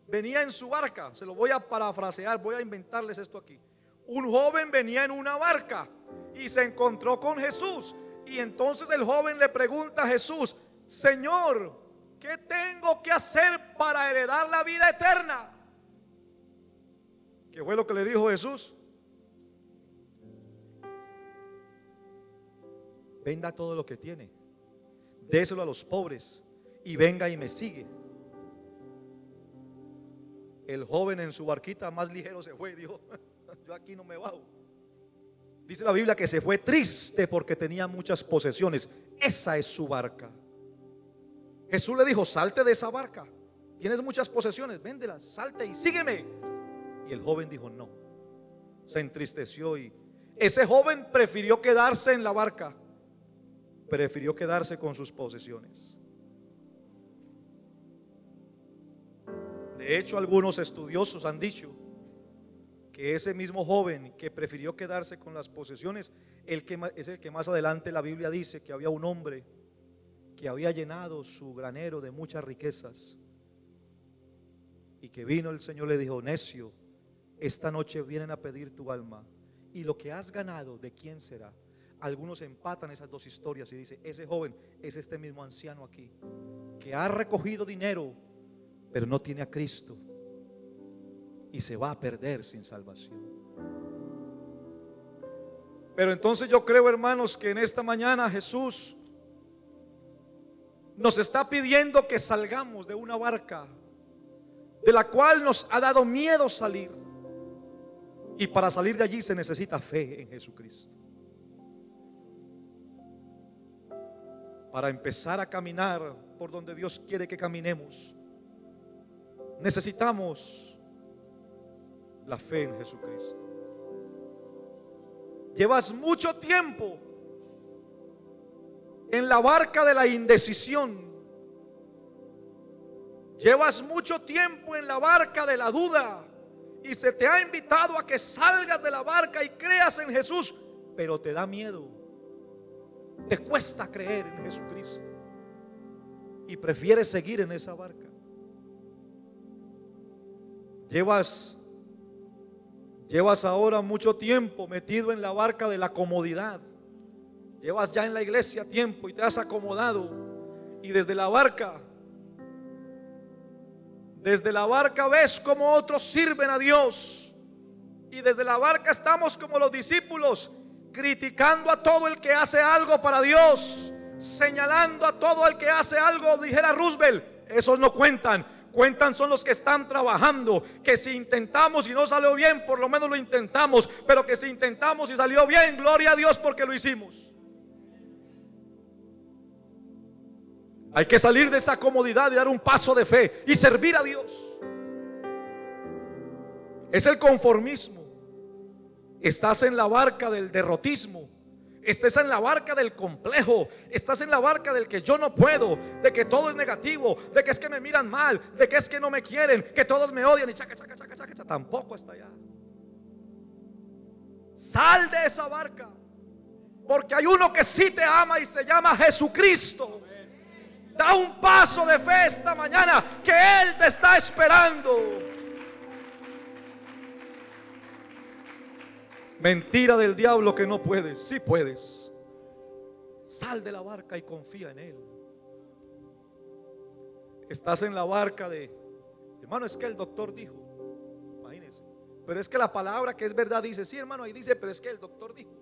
venía en su barca. Se lo voy a parafrasear, voy a inventarles esto aquí. Un joven venía en una barca y se encontró con Jesús. Y entonces el joven le pregunta a Jesús: Señor, ¿qué tengo que hacer para heredar la vida eterna? ¿Qué fue lo que le dijo Jesús? Venda todo lo que tiene, déselo a los pobres y venga y me sigue. El joven en su barquita más ligero se fue y dijo: yo aquí no me bajo. Dice la Biblia que se fue triste porque tenía muchas posesiones. Esa es su barca. Jesús le dijo: salte de esa barca, tienes muchas posesiones, véndelas, salte y sígueme. Y el joven dijo no. Se entristeció y ese joven prefirió quedarse en la barca, prefirió quedarse con sus posesiones. De hecho, algunos estudiosos han dicho que ese mismo joven que prefirió quedarse con las posesiones es el que más adelante la Biblia dice que había un hombre que había llenado su granero de muchas riquezas y que vino el Señor y le dijo: necio, esta noche vienen a pedir tu alma, y lo que has ganado, ¿de quién será? Algunos empatan esas dos historias y dice: ese joven es este mismo anciano aquí, que ha recogido dinero pero no tiene a Cristo y se va a perder sin salvación. Pero entonces yo creo, hermanos, que en esta mañana Jesús nos está pidiendo que salgamos de una barca de la cual nos ha dado miedo salir, y para salir de allí se necesita fe en Jesucristo. Para empezar a caminar por donde Dios quiere que caminemos, necesitamos la fe en Jesucristo. Llevas mucho tiempo en la barca de la indecisión. Llevas mucho tiempo en la barca de la duda y se te ha invitado a que salgas de la barca y creas en Jesús, pero te da miedo, te cuesta creer en Jesucristo y prefieres seguir en esa barca. Llevas ahora mucho tiempo metido en la barca de la comodidad. Llevas ya en la iglesia tiempo y te has acomodado, y desde la barca ves como otros sirven a Dios, y desde la barca estamos como los discípulos, criticando a todo el que hace algo para Dios, señalando a todo el que hace algo. Dijera Roosevelt: esos no cuentan. Cuentan son los que están trabajando, que si intentamos y no salió bien, por lo menos lo intentamos, pero que si intentamos y salió bien, gloria a Dios porque lo hicimos. Hay que salir de esa comodidad y dar un paso de fe y servir a Dios. Es el conformismo. Estás en la barca del derrotismo. Estás en la barca del complejo. Estás en la barca del que yo no puedo, de que todo es negativo, de que es que me miran mal, de que es que no me quieren, que todos me odian y chaca, chaca, chaca, chaca, chaca. Tampoco está allá. Sal de esa barca, porque hay uno que sí te ama y se llama Jesucristo. Da un paso de fe esta mañana, que Él te está esperando. Mentira del diablo que no puedes. Sí puedes. Sal de la barca y confía en Él. Estás en la barca de, hermano, es que el doctor dijo, imagínese, pero es que la palabra que es verdad dice, sí hermano, ahí dice, pero es que el doctor dijo,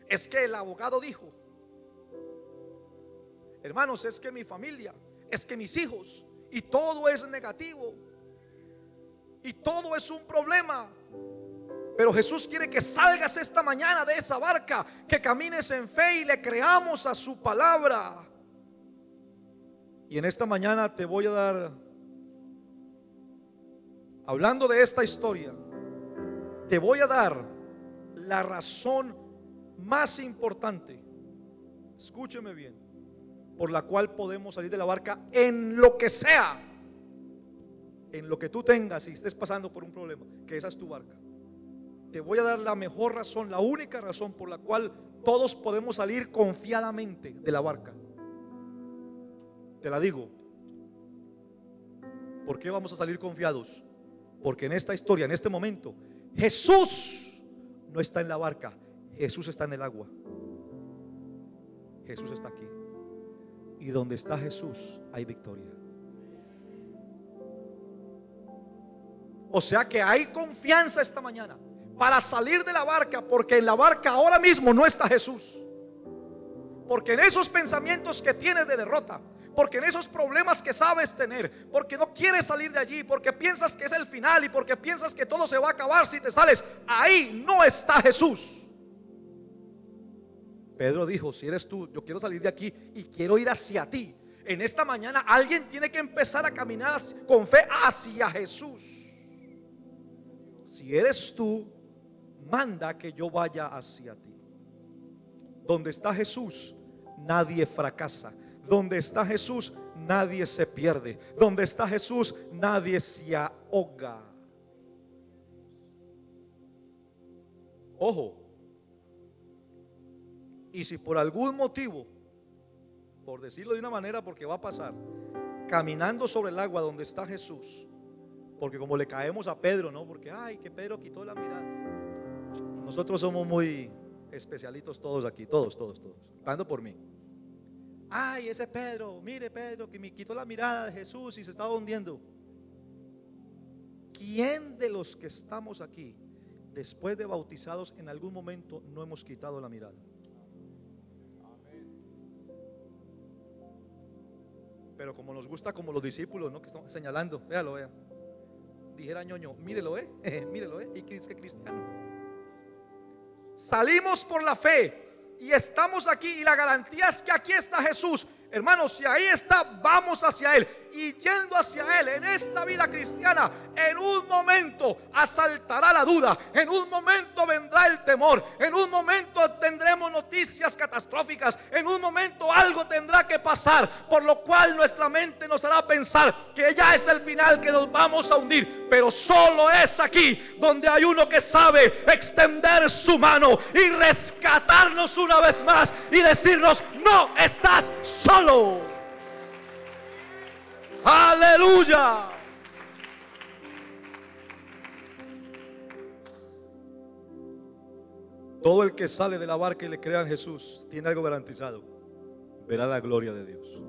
es que el abogado dijo. Hermanos, es que mi familia, es que mis hijos, y todo es negativo, y todo es un problema. Pero Jesús quiere que salgas esta mañana de esa barca, que camines en fe y le creamos a su palabra. Y en esta mañana te voy a dar, hablando de esta historia, te voy a dar la razón más importante, escúcheme bien, por la cual podemos salir de la barca en lo que sea, en lo que tú tengas y estés pasando por un problema, que esa es tu barca. Te voy a dar la mejor razón, la única razón por la cual todos podemos salir confiadamente de la barca. Te la digo. ¿Por qué vamos a salir confiados? Porque en esta historia, en este momento, Jesús no está en la barca, Jesús está en el agua. Jesús está aquí. Y donde está Jesús hay victoria. O sea que hay confianza esta mañana para salir de la barca, porque en la barca ahora mismo no está Jesús. Porque en esos pensamientos que tienes de derrota, porque en esos problemas que sabes tener, porque no quieres salir de allí, porque piensas que es el final y porque piensas que todo se va a acabar si te sales, ahí no está Jesús. Pedro dijo, si eres tú, yo quiero salir de aquí y quiero ir hacia ti. En esta mañana alguien tiene que empezar a caminar con fe hacia Jesús. Si eres tú, manda que yo vaya hacia ti. Donde está Jesús, nadie fracasa. Donde está Jesús, nadie se pierde. Donde está Jesús, nadie se ahoga. Ojo. Y si por algún motivo, por decirlo de una manera, porque va a pasar, caminando sobre el agua donde está Jesús, porque como le caemos a Pedro, ¿no? Porque ay, que Pedro quitó la mirada. Nosotros somos muy especialitos todos aquí, todos, hablando por mí. Ay, ese Pedro, mire Pedro, que me quitó la mirada de Jesús y se estaba hundiendo. ¿Quién de los que estamos aquí, después de bautizados, en algún momento no hemos quitado la mirada? Pero como nos gusta, como los discípulos, ¿no? Que están señalando, véalo, vea. Dijera Ñoño, mírelo, mírelo, y que dice que cristiano. Salimos por la fe y estamos aquí, y la garantía es que aquí está Jesús. Hermanos, si ahí está, vamos hacia Él. Y yendo hacia Él en esta vida cristiana, en un momento asaltará la duda, en un momento vendrá el temor, en un momento tendremos noticias catastróficas, en un momento algo tendrá que pasar, por lo cual nuestra mente nos hará pensar que ya es el final, que nos vamos a hundir. Pero solo es aquí donde hay uno que sabe extender su mano y rescatarnos una vez más y decirnos: no estás solo. Aleluya. Todo el que sale de la barca y le crea en Jesús tiene algo garantizado: verá la gloria de Dios.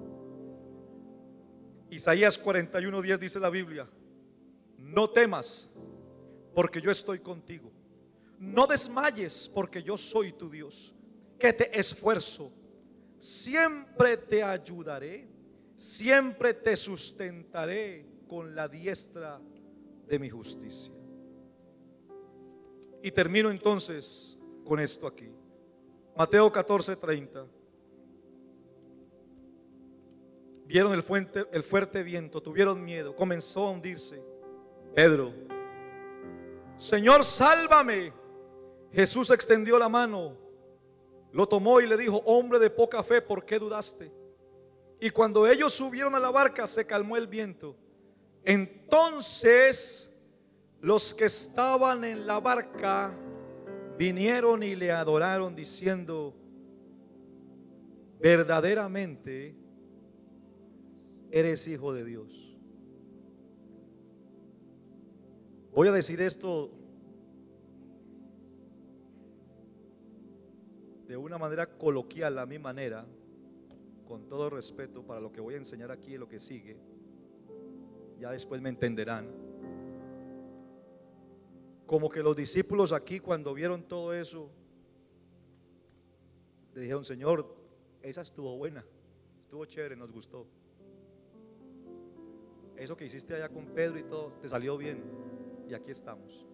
Isaías 41:10 dice la Biblia: no temas, porque yo estoy contigo. No desmayes, porque yo soy tu Dios, que te esfuerzo. Siempre te ayudaré, siempre te sustentaré con la diestra de mi justicia. Y termino entonces con esto aquí. Mateo 14:30. Vieron el fuerte viento, tuvieron miedo, comenzó a hundirse. Pedro: Señor, sálvame. Jesús extendió la mano, lo tomó y le dijo: hombre de poca fe, ¿por qué dudaste? Y cuando ellos subieron a la barca, se calmó el viento. Entonces los que estaban en la barca vinieron y le adoraron, diciendo: verdaderamente eres hijo de Dios. Voy a decir esto de una manera coloquial, a mi manera, con todo respeto para lo que voy a enseñar aquí y lo que sigue. Ya después me entenderán. Como que los discípulos aquí, cuando vieron todo eso, le dijeron: Señor, esa estuvo buena, estuvo chévere, nos gustó. Eso que hiciste allá con Pedro y todo, te salió bien. Y aquí estamos.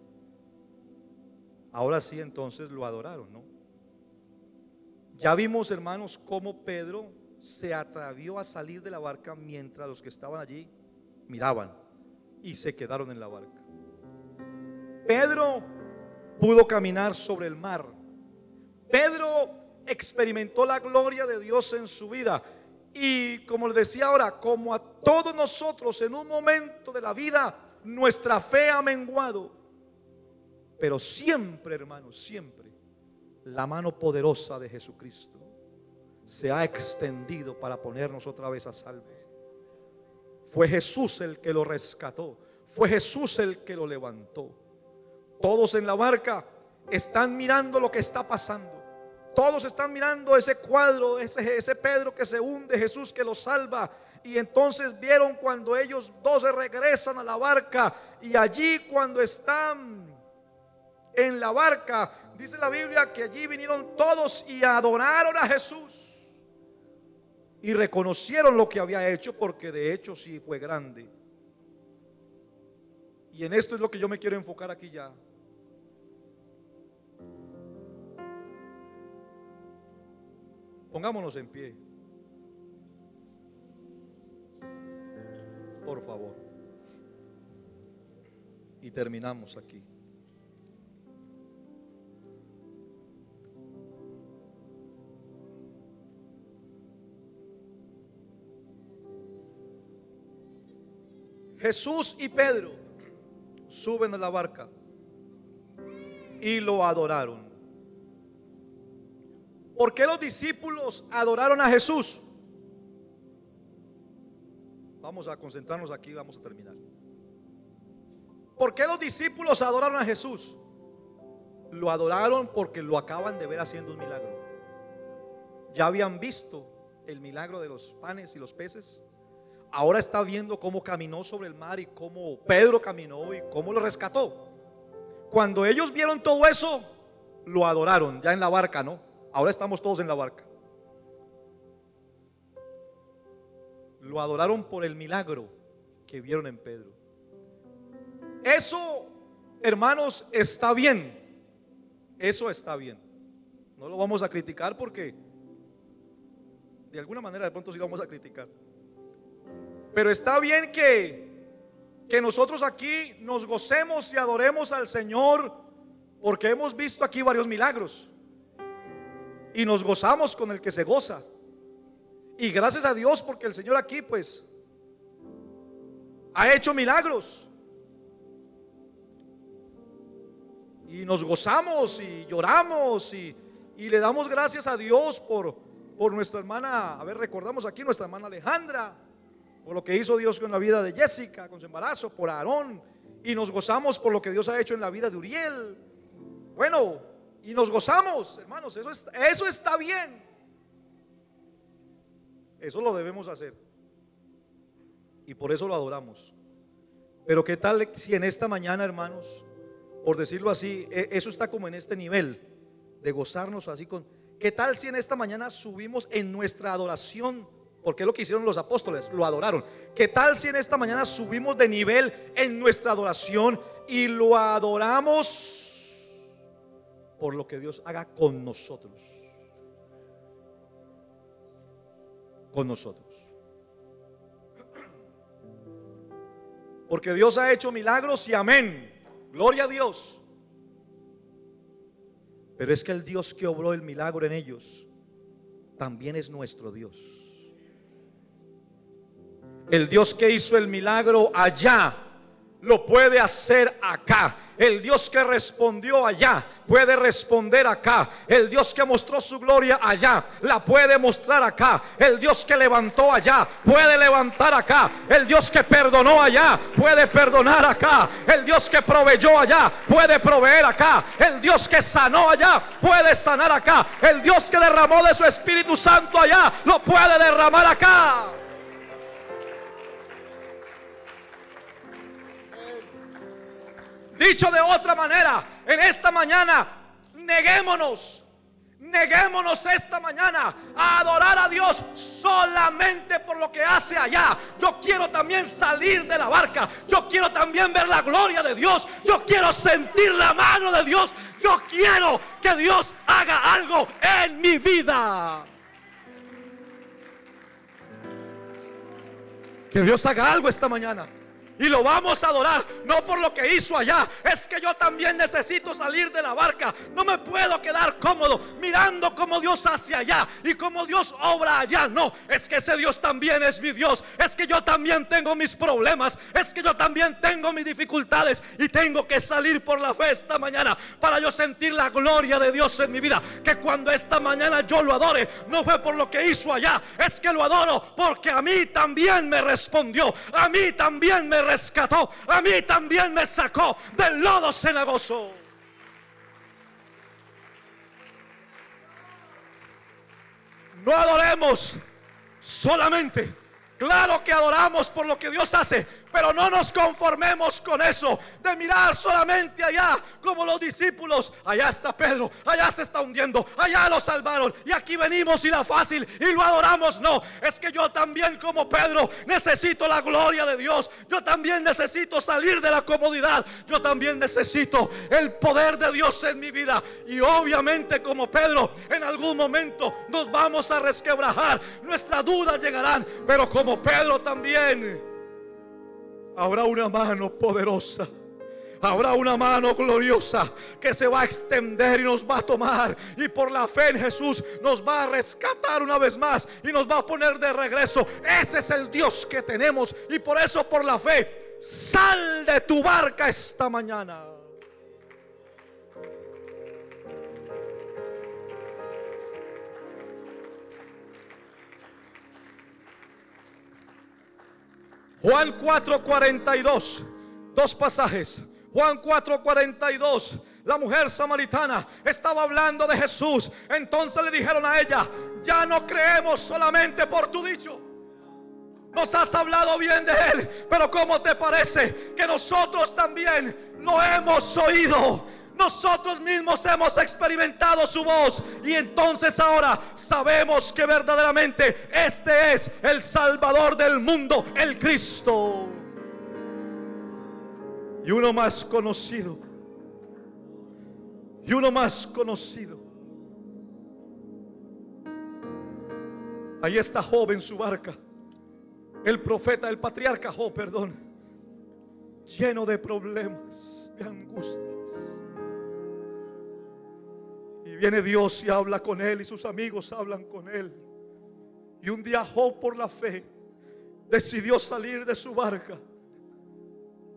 Ahora sí, entonces lo adoraron, ¿no? Ya vimos, hermanos, cómo Pedro se atrevió a salir de la barca mientras los que estaban allí miraban y se quedaron en la barca. Pedro pudo caminar sobre el mar. Pedro experimentó la gloria de Dios en su vida. Y como les decía ahora, como a todos nosotros en un momento de la vida, nuestra fe ha menguado. Pero siempre, hermanos, siempre la mano poderosa de Jesucristo se ha extendido para ponernos otra vez a salvo. Fue Jesús el que lo rescató. Fue Jesús el que lo levantó. Todos en la barca están mirando lo que está pasando. Todos están mirando ese cuadro, ese Pedro que se hunde, Jesús que lo salva. Y entonces vieron cuando ellos dos se regresan a la barca. Y allí, cuando están en la barca, dice la Biblia que allí vinieron todos y adoraron a Jesús. Y reconocieron lo que había hecho, porque de hecho sí fue grande. Y en esto es lo que yo me quiero enfocar aquí ya. Pongámonos en pie, por favor. Y terminamos aquí. Jesús y Pedro suben a la barca y lo adoraron. ¿Por qué los discípulos adoraron a Jesús? Vamos a concentrarnos aquí, vamos a terminar. ¿Por qué los discípulos adoraron a Jesús? Lo adoraron porque lo acaban de ver haciendo un milagro. Ya habían visto el milagro de los panes y los peces. Ahora está viendo cómo caminó sobre el mar y cómo Pedro caminó y cómo lo rescató. Cuando ellos vieron todo eso, lo adoraron ya en la barca, ¿no? Ahora estamos todos en la barca. Lo adoraron por el milagro que vieron en Pedro. Eso, hermanos, está bien. Eso está bien. No lo vamos a criticar porque de alguna manera de pronto sí lo vamos a criticar. Pero está bien que nosotros aquí nos gocemos y adoremos al Señor, porque hemos visto aquí varios milagros y nos gozamos con el que se goza. Y gracias a Dios porque el Señor aquí pues ha hecho milagros. Y nos gozamos y lloramos y le damos gracias a Dios por nuestra hermana. A ver, recordamos aquí nuestra hermana Alejandra, por lo que hizo Dios con la vida de Jessica, con su embarazo, por Aarón. Y nos gozamos por lo que Dios ha hecho en la vida de Uriel. Bueno, y nos gozamos, hermanos, eso está bien. Eso lo debemos hacer. Y por eso lo adoramos. Pero qué tal si en esta mañana, hermanos, por decirlo así, eso está como en este nivel de gozarnos así con. ¿Qué tal si en esta mañana subimos en nuestra adoración porque es lo que hicieron los apóstoles, lo adoraron. ¿Qué tal si en esta mañana subimos de nivel en nuestra adoración y lo adoramos por lo que Dios haga con nosotros? Con nosotros. Porque Dios ha hecho milagros y amén, gloria a Dios. Pero es que el Dios que obró el milagro en ellos también es nuestro Dios. El Dios que hizo el milagro allá lo puede hacer acá. El Dios que respondió allá puede responder acá. El Dios que mostró su gloria allá la puede mostrar acá. El Dios que levantó allá puede levantar acá. El Dios que perdonó allá puede perdonar acá. El Dios que proveyó allá puede proveer acá. El Dios que sanó allá puede sanar acá. El Dios que derramó de su Espíritu Santo allá lo puede derramar acá. Dicho de otra manera, en esta mañana neguémonos esta mañana a adorar a Dios solamente por lo que hace allá. Yo quiero también salir de la barca. Yo quiero también ver la gloria de Dios. Yo quiero sentir la mano de Dios. Yo quiero que Dios haga algo en mi vida. Que Dios haga algo esta mañana. Y lo vamos a adorar, no por lo que hizo allá. Es que yo también necesito salir de la barca. No me puedo quedar cómodo mirando cómo Dios hace allá y cómo Dios obra allá. No, es que ese Dios también es mi Dios. Es que yo también tengo mis problemas. Es que yo también tengo mis dificultades. Y tengo que salir por la fe esta mañana para yo sentir la gloria de Dios en mi vida. Que cuando esta mañana yo lo adore, no fue por lo que hizo allá. Es que lo adoro porque a mí también me respondió. A mí también me rescató, a mí también me sacó del lodo cenagoso. No adoremos solamente. Claro que adoramos por lo que Dios hace, pero no nos conformemos con eso, de mirar solamente allá como los discípulos. Allá está Pedro, allá se está hundiendo, allá lo salvaron y aquí venimos y la fácil y lo adoramos. No, es que yo también como Pedro necesito la gloria de Dios. Yo también necesito salir de la comodidad. Yo también necesito el poder de Dios en mi vida. Y obviamente como Pedro en algún momento nos vamos a resquebrajar, nuestras dudas llegarán, pero como Pedro también habrá una mano poderosa, habrá una mano gloriosa que se va a extender y nos va a tomar, y por la fe en Jesús nos va a rescatar una vez más y nos va a poner de regreso. Ese es el Dios que tenemos, y por eso por la fe sal de tu barca esta mañana. Juan 4:42, dos pasajes. Juan 4:42, la mujer samaritana estaba hablando de Jesús. Entonces le dijeron a ella: ya no creemos solamente por tu dicho. Nos has hablado bien de Él, pero ¿cómo te parece que nosotros también lo hemos oído? Nosotros mismos hemos experimentado su voz, y entonces ahora sabemos que verdaderamente este es el Salvador del mundo, el Cristo. Y uno más conocido, y uno más conocido. Ahí está Job en su barca, el profeta, el patriarca Job, perdón, lleno de problemas, de angustias. Y viene Dios y habla con él, y sus amigos hablan con él. Y un día Job, por la fe, decidió salir de su barca.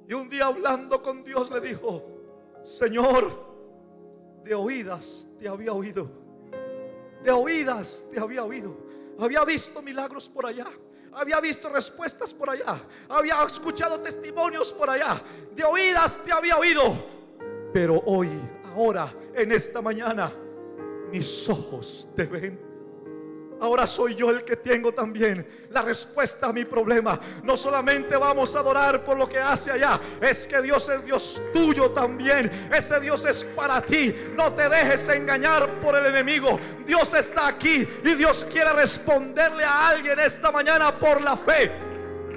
Y un día, hablando con Dios, le dijo: Señor, de oídas te había oído, de oídas te había oído. Había visto milagros por allá, había visto respuestas por allá, había escuchado testimonios por allá, de oídas te había oído. Pero hoy, ahora, en esta mañana, mis ojos te ven. ahora soy yo el que tengo también la respuesta a mi problema. No solamente vamos a adorar por lo que hace allá, es que Dios es Dios tuyo también. Ese Dios es para ti. No te dejes engañar por el enemigo. Dios está aquí y Dios quiere responderle a alguien esta mañana por la fe.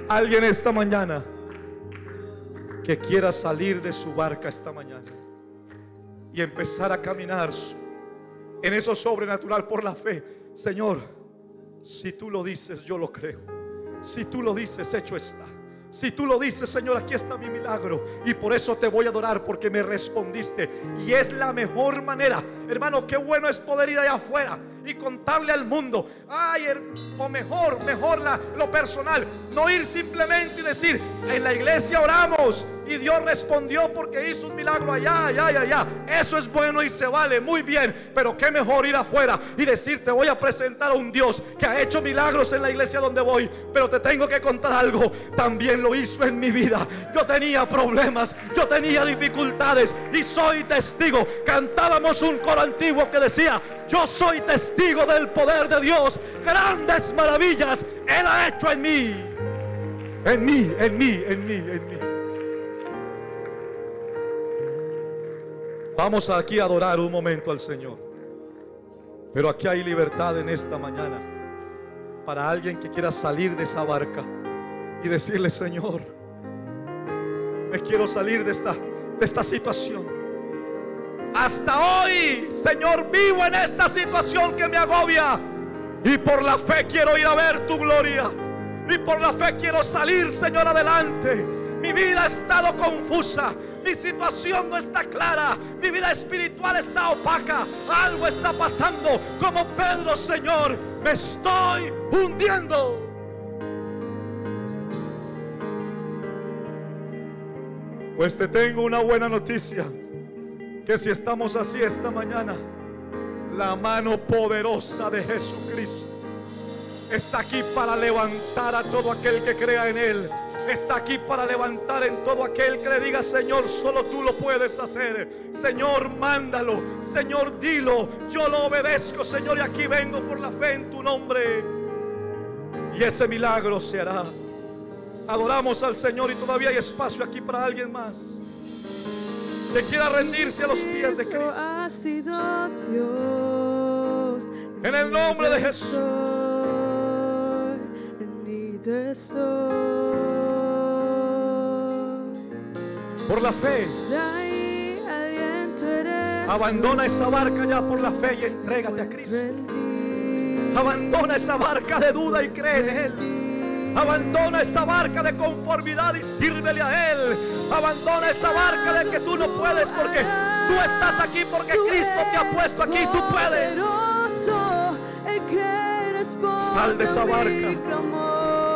Alguien esta mañana que quiera salir de su barca esta mañana y empezar a caminar en eso sobrenatural por la fe. Señor, si tú lo dices, yo lo creo. Si tú lo dices, hecho está. Si tú lo dices, Señor, aquí está mi milagro. Y por eso te voy a adorar, porque me respondiste. Y es la mejor manera. Hermano, qué bueno es poder ir allá afuera y contarle al mundo. Ay, o mejor lo personal. No ir simplemente y decir: en la iglesia oramos y Dios respondió porque hizo un milagro allá. Eso es bueno y se vale, muy bien. Pero qué mejor ir afuera y decir: te voy a presentar a un Dios que ha hecho milagros en la iglesia donde voy. Pero te tengo que contar algo, también lo hizo en mi vida. Yo tenía problemas, yo tenía dificultades y soy testigo. Cantábamos un coro antiguo que decía: yo soy testigo del poder de Dios. Grandes maravillas Él ha hecho en mí. En mí. Vamos aquí a adorar un momento al Señor. Pero aquí hay libertad en esta mañana para alguien que quiera salir de esa barca y decirle: Señor, me quiero salir de esta situación. Hasta hoy, Señor, vivo en esta situación que me agobia, y por la fe quiero ir a ver tu gloria, y por la fe quiero salir, Señor, adelante. Mi vida ha estado confusa, mi situación no está clara, mi vida espiritual está opaca. Algo está pasando. Como Pedro, Señor, me estoy hundiendo. Pues te tengo una buena noticia, que si estamos así esta mañana, la mano poderosa de Jesucristo está aquí para levantar a todo aquel que crea en Él. Está aquí para levantar en todo aquel que le diga: Señor, solo tú lo puedes hacer. Señor, mándalo. Señor, dilo. Yo lo obedezco, Señor, y aquí vengo por la fe en tu nombre. Y ese milagro se hará. Adoramos al Señor y todavía hay espacio aquí para alguien más que quiera rendirse a los pies de Cristo. Ha sido Dios. En el nombre de Jesús. Por la fe, abandona esa barca ya por la fe y entrégate a Cristo. Abandona esa barca de duda y cree en Él. Abandona esa barca de conformidad y sírvele a Él. Abandona esa barca de que tú no puedes, porque tú estás aquí, porque Cristo te ha puesto aquí. Tú puedes. Sal de esa barca.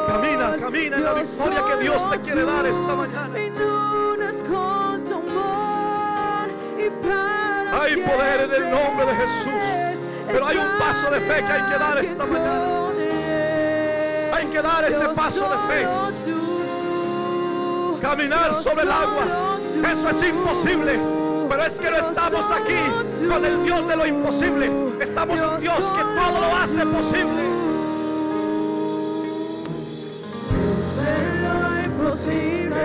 Camina en la victoria que Dios te quiere dar esta mañana. Hay poder en el nombre de Jesús. Pero hay un paso de fe que hay que dar esta mañana. Hay que dar ese paso de fe. Caminar sobre el agua, eso es imposible. Pero es que no estamos aquí con el Dios de lo imposible. Estamos un Dios que todo lo hace posible.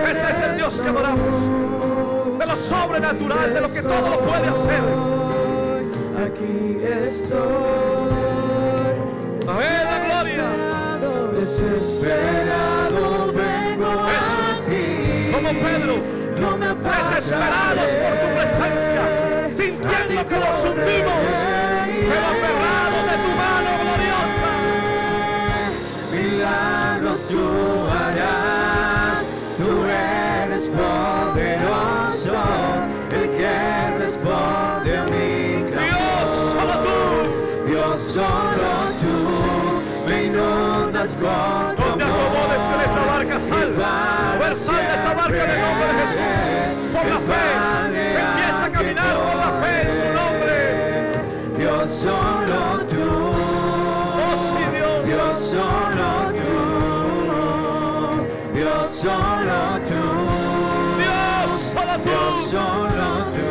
Ese es el Dios que adoramos, de lo sobrenatural, de lo que todo lo puede hacer. Aquí estoy, a ver la gloria. Desesperado vengo a ti. Como Pedro, desesperados por tu presencia, sintiendo que nos hundimos, pero aferrados de tu mano gloriosa. Milagros tú harás, tú eres poderoso, el que responde a mi clamor. Dios, solo tú me inundas con tu amor. No te acomodes en esa barca, sal. Sal de esa barca en el nombre de Jesús. Por la fe, empieza a caminar por la fe en su nombre. Dios, solo tú. Oh sí, Dios. Dios, solo tú. Dios, solo tú. Dios, solo tú. Dios, solo tú.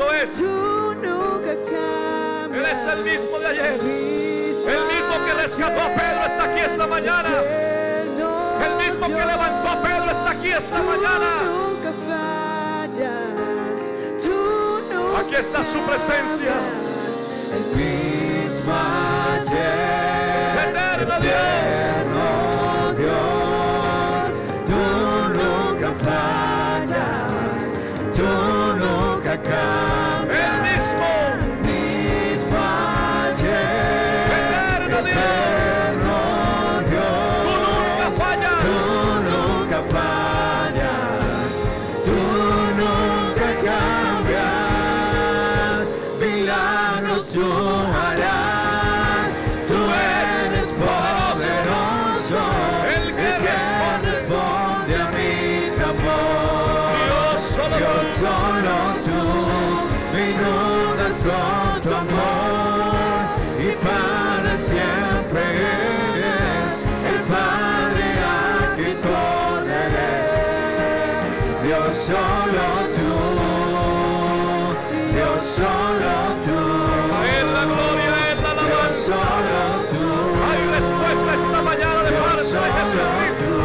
Eso es. Tú nunca cambias. Él es el mismo de ayer. El mismo que rescató a Pedro está aquí esta mañana. El mismo que levantó a Pedro está aquí esta mañana. Aquí está su presencia. El mismo ayer, Eterno Dios, tú nunca fallas, tú nunca cambias. El mismo ayer, eterno Dios. Tú nunca fallas. tú nunca fallas, tú nunca cambias. Milagros tú harás, tú eres poderoso, El que responde a mi clamor. Dios, solo Dios, solo tú me inundas con tu amor y para siempre eres el Padre a quien correré. Dios, solo tú, Dios, solo tú, en la gloria, en la Dios, alabanza. solo tú, Hay respuesta esta mañana de Dios, parte de solo Jesucristo.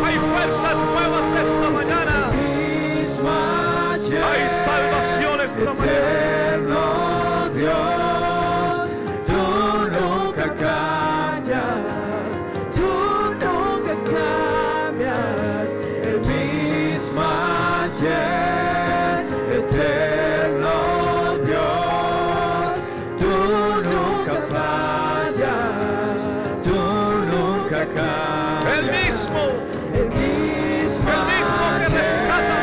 Hay fuerzas nuevas esta mañana. mismo ayer. Hay salvación esta mañana. Eterno Dios, tú nunca cambias, tú nunca cambias. El mismo ayer, eterno Dios, tú nunca fallas, tú nunca cambias. El mismo El mismo que rescata,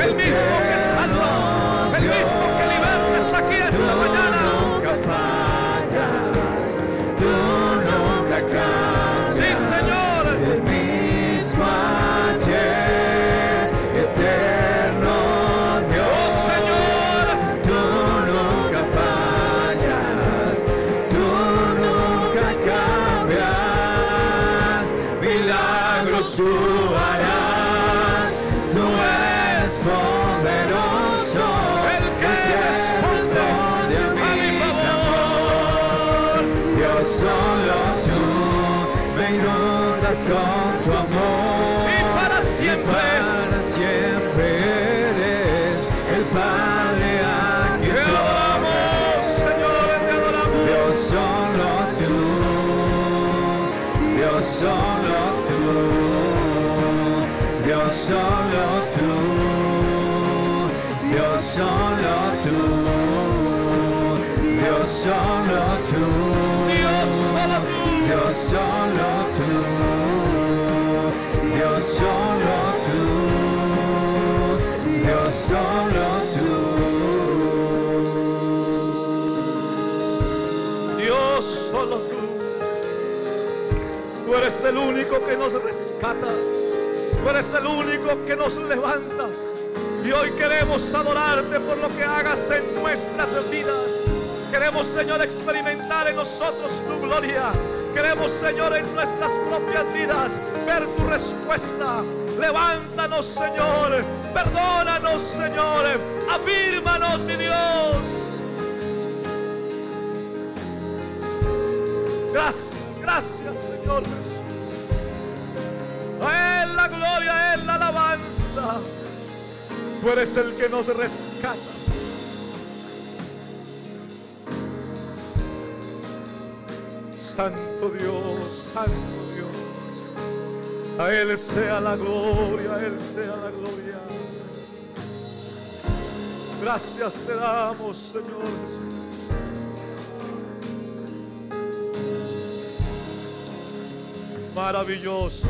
el mismo que salva, el mismo que liberta está aquí esta mañana. Nunca fallas, tú nunca cambias. Sí, Señor. El mismo ayer, eterno Dios. Oh, Señor. Tú nunca fallas, tú nunca cambias. Milagros tú harás, tú eres poderoso. El que responde a mi favor. Dios, solo tú me inundas con tu amor Y para siempre. para siempre eres el Padre a Te quien adoramos, Señor, te adoramos. Dios, solo tú, Dios, solo tú, Dios, solo tú, Dios, solo tú, Dios, solo tú. Dios, solo tú. Dios, solo tú, Dios, solo tú, Dios, solo tú. Dios, solo tú. Tú eres el único que nos rescatas. Tú eres el único que nos levantas. Y hoy queremos adorarte por lo que hagas en nuestras vidas. Queremos, Señor, experimentar en nosotros tu gloria. Queremos, Señor, en nuestras propias vidas ver tu respuesta. Levántanos, Señor. Perdónanos, Señor. Afírmanos, mi Dios. Gracias, gracias, Señor Jesús. A Él la gloria, a Él la alabanza. Tú eres el que nos rescatas. Santo Dios, Santo Dios. A Él sea la gloria, a Él sea la gloria. Gracias te damos, Señor Jesús. Maravilloso.